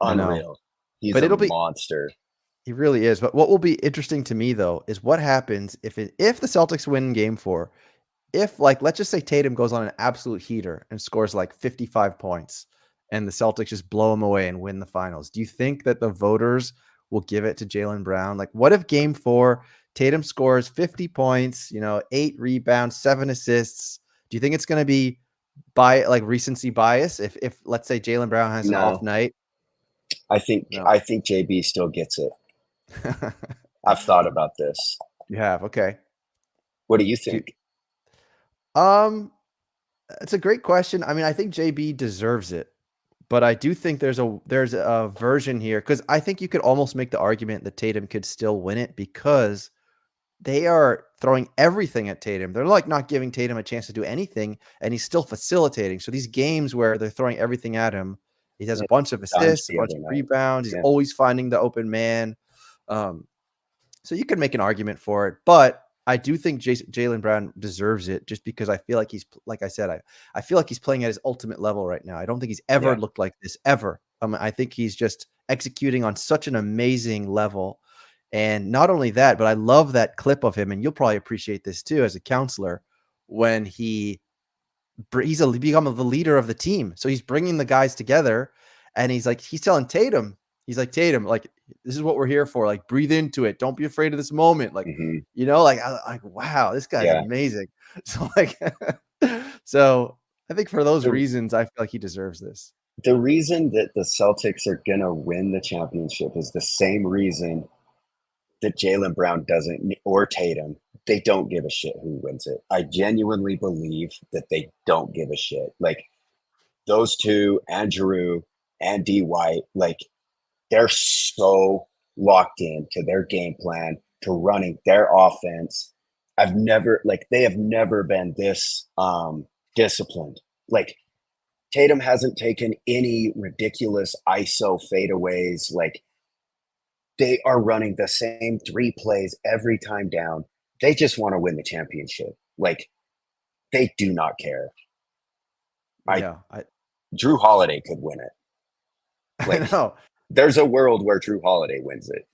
Unreal. He's a monster. He really is. But what will be interesting to me though is what happens if the Celtics win Game 4. If like let's just say Tatum goes on an absolute heater and scores like 55 points, and the Celtics just blow him away and win the finals. Do you think that the voters will give it to Jaylen Brown? Like, what if Game 4 Tatum scores 50 points, 8 rebounds, 7 assists? Do you think it's going to be by recency bias if let's say Jaylen Brown has an off night? I think JB still gets it. I've thought about this. You have, okay. What do you think? It's a great question. I mean, I think JB deserves it, but I do think there's a version here because I think you could almost make the argument that Tatum could still win it because they are throwing everything at Tatum. They're like not giving Tatum a chance to do anything, and he's still facilitating. So these games where they're throwing everything at him, he has a bunch of assists, a bunch of rebounds. He's always finding the open man. So you could make an argument for it, but I do think Jaylen Brown deserves it just because I feel like he's like I said, I feel like he's playing at his ultimate level right now. I don't think he's ever Yeah. looked like this ever. I think he's just executing on such an amazing level. And not only that, but I love that clip of him, and you'll probably appreciate this too as a counselor when he's become the leader of the team. So he's bringing the guys together, and he's telling Tatum, he's like, Tatum, like, this is what we're here for. Like, breathe into it. Don't be afraid of this moment. Like, Hmm. like, wow, this guy's Yeah. amazing. So like, so I think for those The, reasons, I feel like he deserves this. the reason that the Celtics are going to win the championship is the same reason that Jaylen Brown doesn't, or Tatum, they don't give a shit who wins it. I genuinely believe that they don't give a shit. Like those two, Andrew and D White, like they're so locked into their game plan, to running their offense. They have never been this disciplined. Like Tatum hasn't taken any ridiculous ISO fadeaways. Like they are running the same 3 plays every time down. They just want to win the championship. Like they do not care. Yeah, Drew Holiday could win it. I Like know. there's a world where Drew Holiday wins it.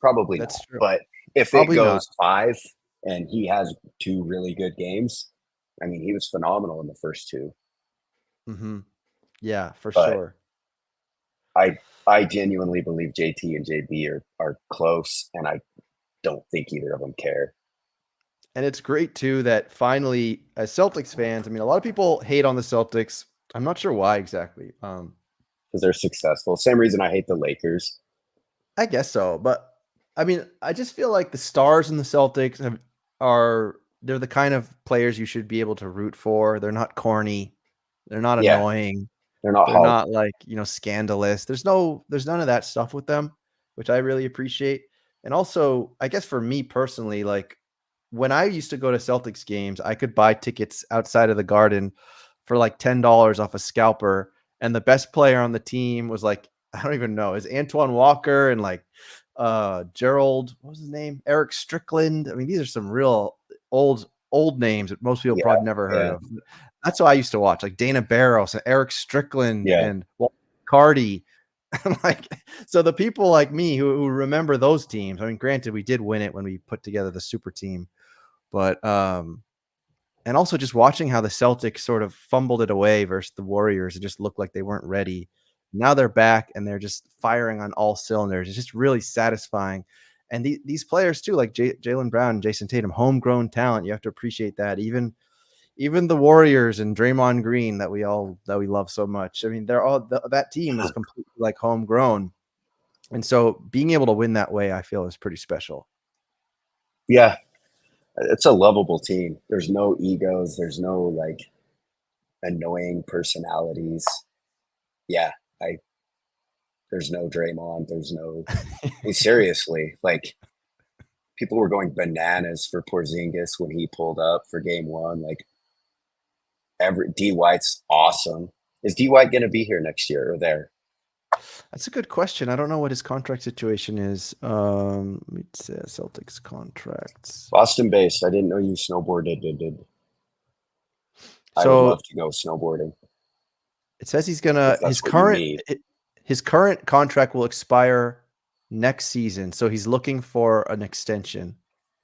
Probably That's not. true. But if Probably it not. goes 5 and he has 2 really good games, I mean, he was phenomenal in the first 2. Hmm. Yeah, for But sure. I genuinely believe JT and JB are close, and I don't think either of them care. And it's great too that finally, as Celtics fans, I mean, a lot of people hate on the Celtics. I'm not sure why exactly. Because they're successful. Same reason I hate the Lakers. I guess so, but I mean, I just feel like the stars in the Celtics they're the kind of players you should be able to root for. They're not corny. They're not Yeah, annoying. they're not They're Hollywood. not like, scandalous. There's none of that stuff with them, which I really appreciate. And also, I guess for me personally, like when I used to go to Celtics games, I could buy tickets outside of the Garden for like $10 off a scalper, and the best player on the team was like, I don't even know, is Antoine Walker and like Gerald, what was his name? Eric Strickland. I mean, these are some real old names that most people Yeah, probably never heard yeah, of. That's what I used to watch, like Dana Barros and Eric Strickland yeah. and Walt Carty. Like, so the people like me who remember those teams, I mean, granted, we did win it when we put together the super team, but and also just watching how the Celtics sort of fumbled it away versus the Warriors, it just looked like they weren't ready. Now they're back and they're just firing on all cylinders. It's just really satisfying. And these players too, like Jaylen Brown and Jason Tatum, homegrown talent. You have to appreciate that. Even the Warriors and Draymond Green that we love so much. I mean, they're all that team is completely like homegrown. And so being able to win that way, I feel is pretty special. Yeah, it's a lovable team. There's no egos. There's no like annoying personalities. Yeah, I. There's no Draymond. There's no. Seriously, like people were going bananas for Porzingis when he pulled up for Game 1. Like D White's awesome. Is D White going to be here next year or there? That's a good question. I don't know what his contract situation is. Let me say Celtics contracts. Boston based. I didn't know you snowboarded. I would So love to go snowboarding. it says he's If gonna that's what you need. his current contract will expire next season, so he's looking for an extension.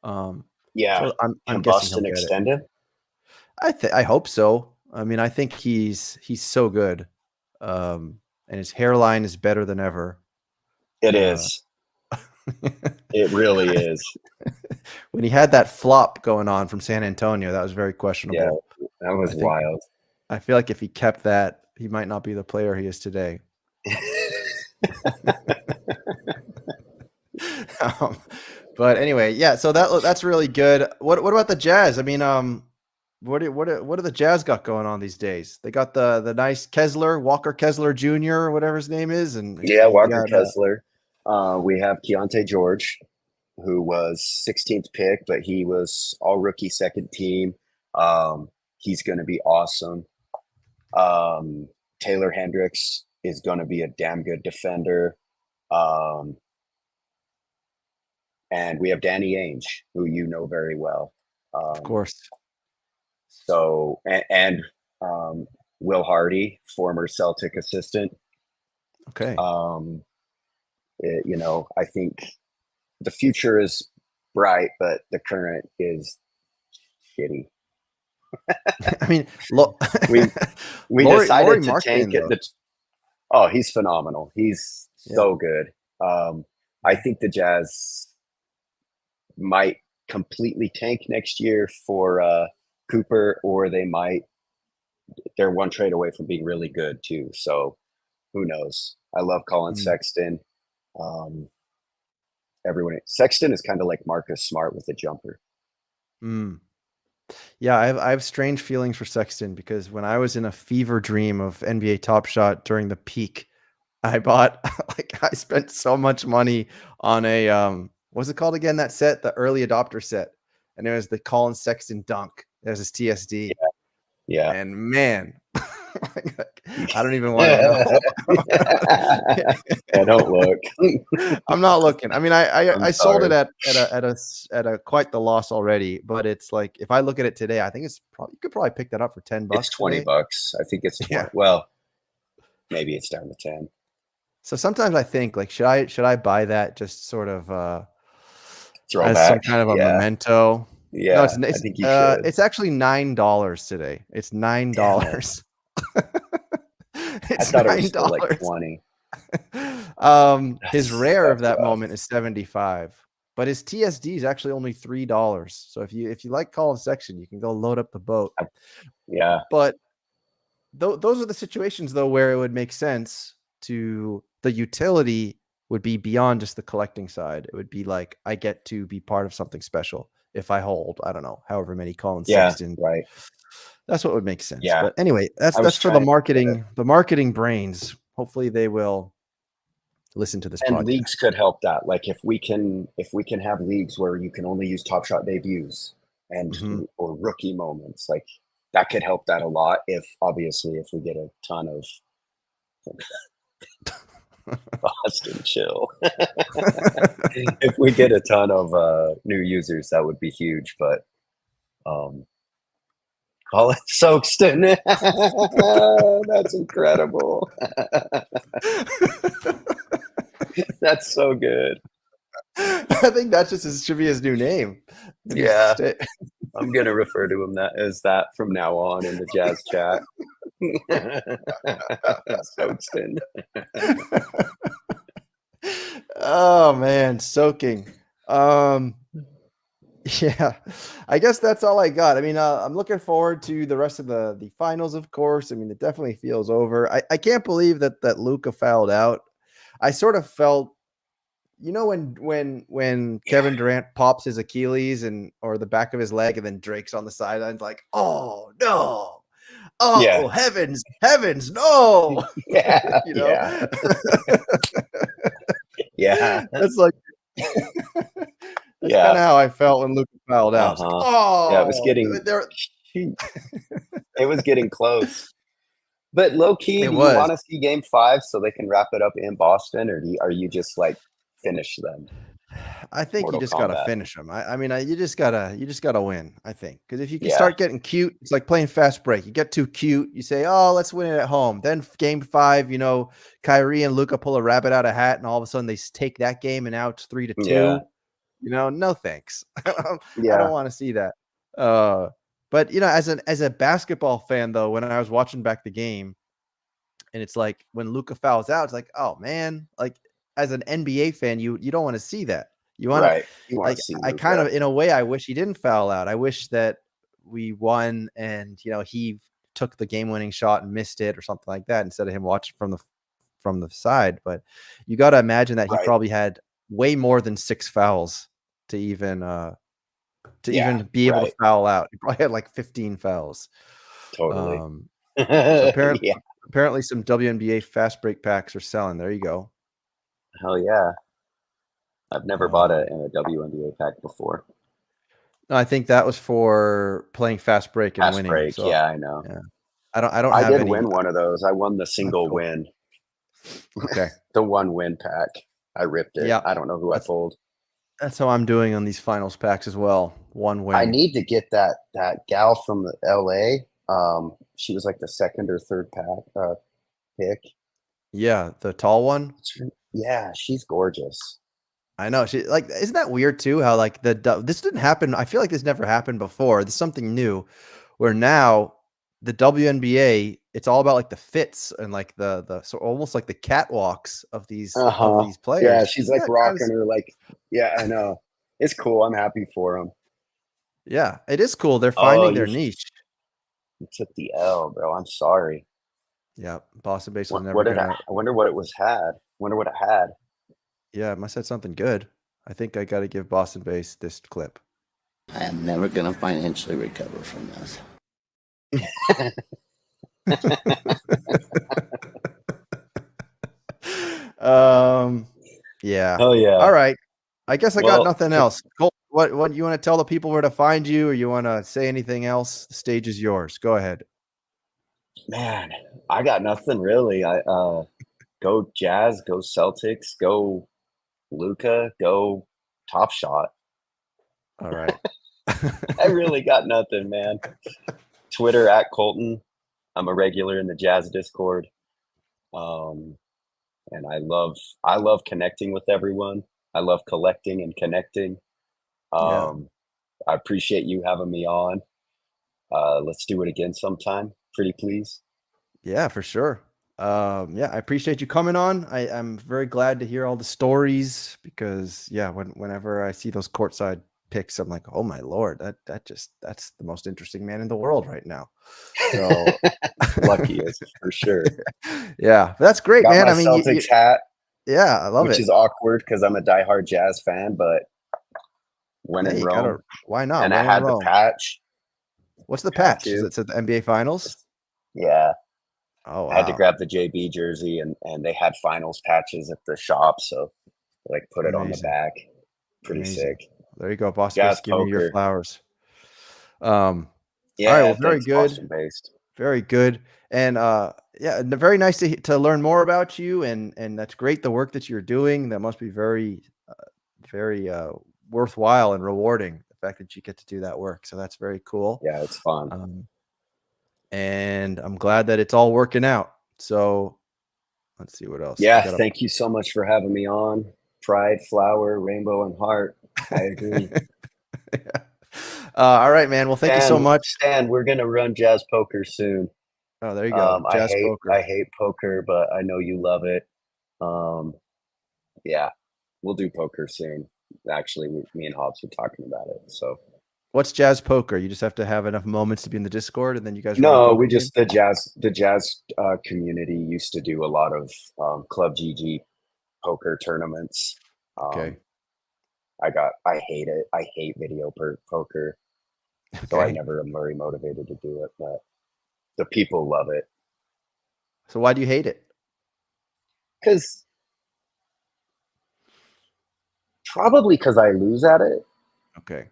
Yeah. So I'm Can guessing he'll Boston get it. extend him? I hope so. I mean, I think he's so good, and his hairline is better than ever. It is. It really is. When he had that flop going on from San Antonio, that was very questionable. Yeah, that was wild. I feel like if he kept that, he might not be the player he is today. But anyway, yeah. So that's really good. What about the Jazz? I mean, what do the Jazz got going on these days? They got the nice Walker Kessler Jr. or whatever his name is, and Yeah, Walker got, Kessler. We have Keontae George, who was 16th pick, but he was all rookie second team. He's going to be awesome. Taylor Hendricks is going to be a damn good defender. and we have Danny Ainge, who you know very well. Of course. So Will Hardy, former Celtic assistant. Okay. You know, I think the future is bright, but the current is shitty. I mean, look, We Laurie decided to Marketing tank it. though. Oh, he's phenomenal. He's Yeah. so good. I think the Jazz might completely tank next year for Cooper, or they're one trade away from being really good too. So who knows? I love Colin Sexton. Sexton is kind of like Marcus Smart with a jumper. Yeah, I have strange feelings for Sexton because when I was in a fever dream of NBA Top Shot during the peak, I bought I spent so much money on a what's it called again? That set, the early adopter set, and it was the Colin Sexton dunk. There's his TSD, Yeah. and man, I don't even want to know. Yeah, don't look. I'm not looking. I mean, I sold it sorry. at a quite the loss already, but it's like if I look at it today, I think it's probably you could probably pick that up for $10 It's $20. today. I think it's 20. Yeah. Well, maybe it's down to 10. So sometimes I think like should I buy that just sort of Throwback. as some kind of a memento? Yeah, No, I think you should. it's actually $9 today. It's $9. I thought it was still like 20. His rare of that rough. moment is 75, but his TSD is actually only $3. So if you like Colin Sexton, you can go load up the boat. Yeah. But those are the situations though where it would make sense to the utility would be beyond just the collecting side. It would be like I get to be part of something special if I hold, I don't know, however many Colin Sexton. Right. That's what would make sense. Yeah. But anyway, that's for the marketing brains. Hopefully they will listen to this and podcast. Leagues could help that. Like if we can have leagues where you can only use Top Shot debuts and or rookie moments, like that could help that a lot. If we get a ton of Boston chill. If we get a ton of new users, that would be huge. But Colin Sexton, that's incredible. That's so good. I think that should be his new name. Yeah, I'm gonna refer to him as that from now on in the Jazz chat. Sexton. Oh man, soaking. Yeah, I guess that's all I got. I mean, I'm looking forward to the rest of the finals, of course. I mean, it definitely feels over. I can't believe that Luka fouled out. I sort of felt, you know, when Kevin Durant pops his Achilles or the back of his leg, and then Drake's on the sidelines like, oh no, oh heavens, no. Yeah, you know, yeah. That's like. That's kind of how I felt when Luka fouled out. Like, oh, yeah, it was getting close. But low key, do you want to see Game 5 so they can wrap it up in Boston, or are you just like finish them? I think you just gotta finish them. I mean, you just gotta win. I think because if you can start getting cute, it's like playing fast break. You get too cute, you say, "Oh, let's win it at home." Then Game 5, you know, Kyrie and Luka pull a rabbit out of a hat, and all of a sudden they take that game, and now it's 3-2. Yeah. You know, no thanks. I don't want to see that. But you know, as a basketball fan though, when I was watching back the game, and it's like when Luka fouls out, it's like, oh man, like as an NBA fan, you don't want to see that. You want to like I kind of in a way I wish he didn't foul out. I wish that we won and you know he took the game-winning shot and missed it or something like that instead of him watching from the side. But you got to imagine that he probably had way more than 6 fouls to even be able to foul out. He probably had like 15 fouls. Totally. So apparently some WNBA fast break packs are selling. There you go. Hell yeah. I've never bought a WNBA pack before. No, I think that was for playing fast break and winning. Break, so, yeah, I know. Yeah. I did win one of those. I won the single win. Okay. The one win pack. I ripped it. Yeah. I don't know who I pulled. That's how I'm doing on these finals packs as well. One I win. need to get that gal from LA. She was like the second or third pick. Yeah, the tall one. Yeah, she's gorgeous. I know. She like isn't that weird too? How like this didn't happen. I feel like this never happened before. This is something new, where now the WNBA it's all about like the fits and like the so almost like the catwalks of these Yeah, players. she's Isn't like that rocking her like. Yeah, I know. It's cool. I'm happy for them. yeah, it is cool. They're Oh, finding their niche. you took the L, bro. I'm sorry. Yeah, Boston Base was What never did gonna. I wonder what it was had. Wonder what it had. Yeah, it must have something good. I think I got to give Boston Base this clip. I am never going to financially recover from this. Yeah. Oh yeah. All right. I guess I got Well, nothing else. Colt, what you want to tell the people where to find you, or you want to say anything else? The stage is yours. Go ahead. man, I got nothing really. I go Jazz, go Celtics, go Luca, go Top Shot. All right. I really got nothing, man. Twitter at Colton. I'm a regular in the Jazz Discord. And I love connecting with everyone. I love collecting and connecting. Yeah. I appreciate you having me on. Let's do it again sometime. Pretty please. Yeah, for sure. Yeah, I appreciate you coming on. I'm very glad to hear all the stories because yeah, whenever I see those courtside picks, I'm like, oh my lord, that's the most interesting man in the world right now. So Luckiest for sure. Yeah, but that's great, Got man. my I mean, Celtics hat, yeah, I love which it. is awkward because I'm a diehard Jazz fan, but when Hey, in you Rome, gotta, why not? and I When in had the Rome. patch. What's the Had patch? Is to. it said the NBA Finals? Yeah, Oh I had to wow, grab the JB jersey, and they had finals patches at the shop, so like put it on the amazing, back. Pretty amazing. sick. There you go, Boston Jazz Base, giving you your poker. flowers. All right, Yeah, well, very thanks, good. Boston based. Very good. And yeah, very nice to learn more about you and that's great the work that you're doing. That must be very worthwhile and rewarding the fact that you get to do that work. So that's very cool. Yeah, it's fun. And I'm glad that it's all working out. So let's see what else. Yeah, thank you so much for having me on. Pride, flower, rainbow, and heart. I agree. Yeah. All right, man. Well, thank you so much. Stan, we're gonna run Jazz Poker soon. Oh, there you go. Jazz poker. I hate poker, but I know you love it. Yeah, we'll do poker soon. Actually, me and Hobbs were talking about it. So, What's jazz poker? You just have to have enough moments to be in the Discord, and then you guys run a no, poker we game? just the jazz community used to do a lot of Club GG poker tournaments. Okay. I hate it. I hate video poker, so I Okay. never am very motivated to do it. But the people love it So why do you hate it? because probably because I lose at it. Okay.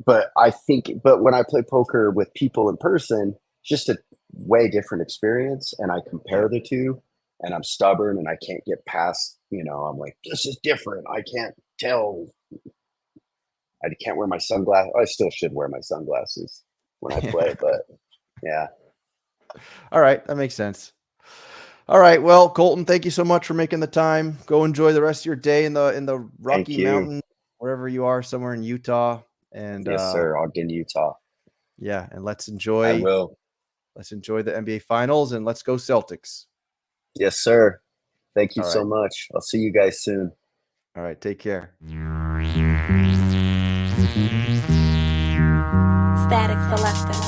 But when I play poker with people in person, it's just a way different experience. And I compare the two, and I'm stubborn and I can't get past, I'm like, this is different. I can't tell. I can't wear my sunglasses. I still should wear my sunglasses when I play, but yeah. All right. That makes sense. All right. Well, Colton, thank you so much for making the time. Go enjoy the rest of your day in the Rocky Mountain, wherever you are, somewhere in Utah. And yes, sir. Ogden, Utah. Yeah, and let's I enjoy will. the NBA Finals and let's go Celtics. Yes, sir. Thank you All so right. much. I'll see you guys soon. All right. Take care. Static Selector.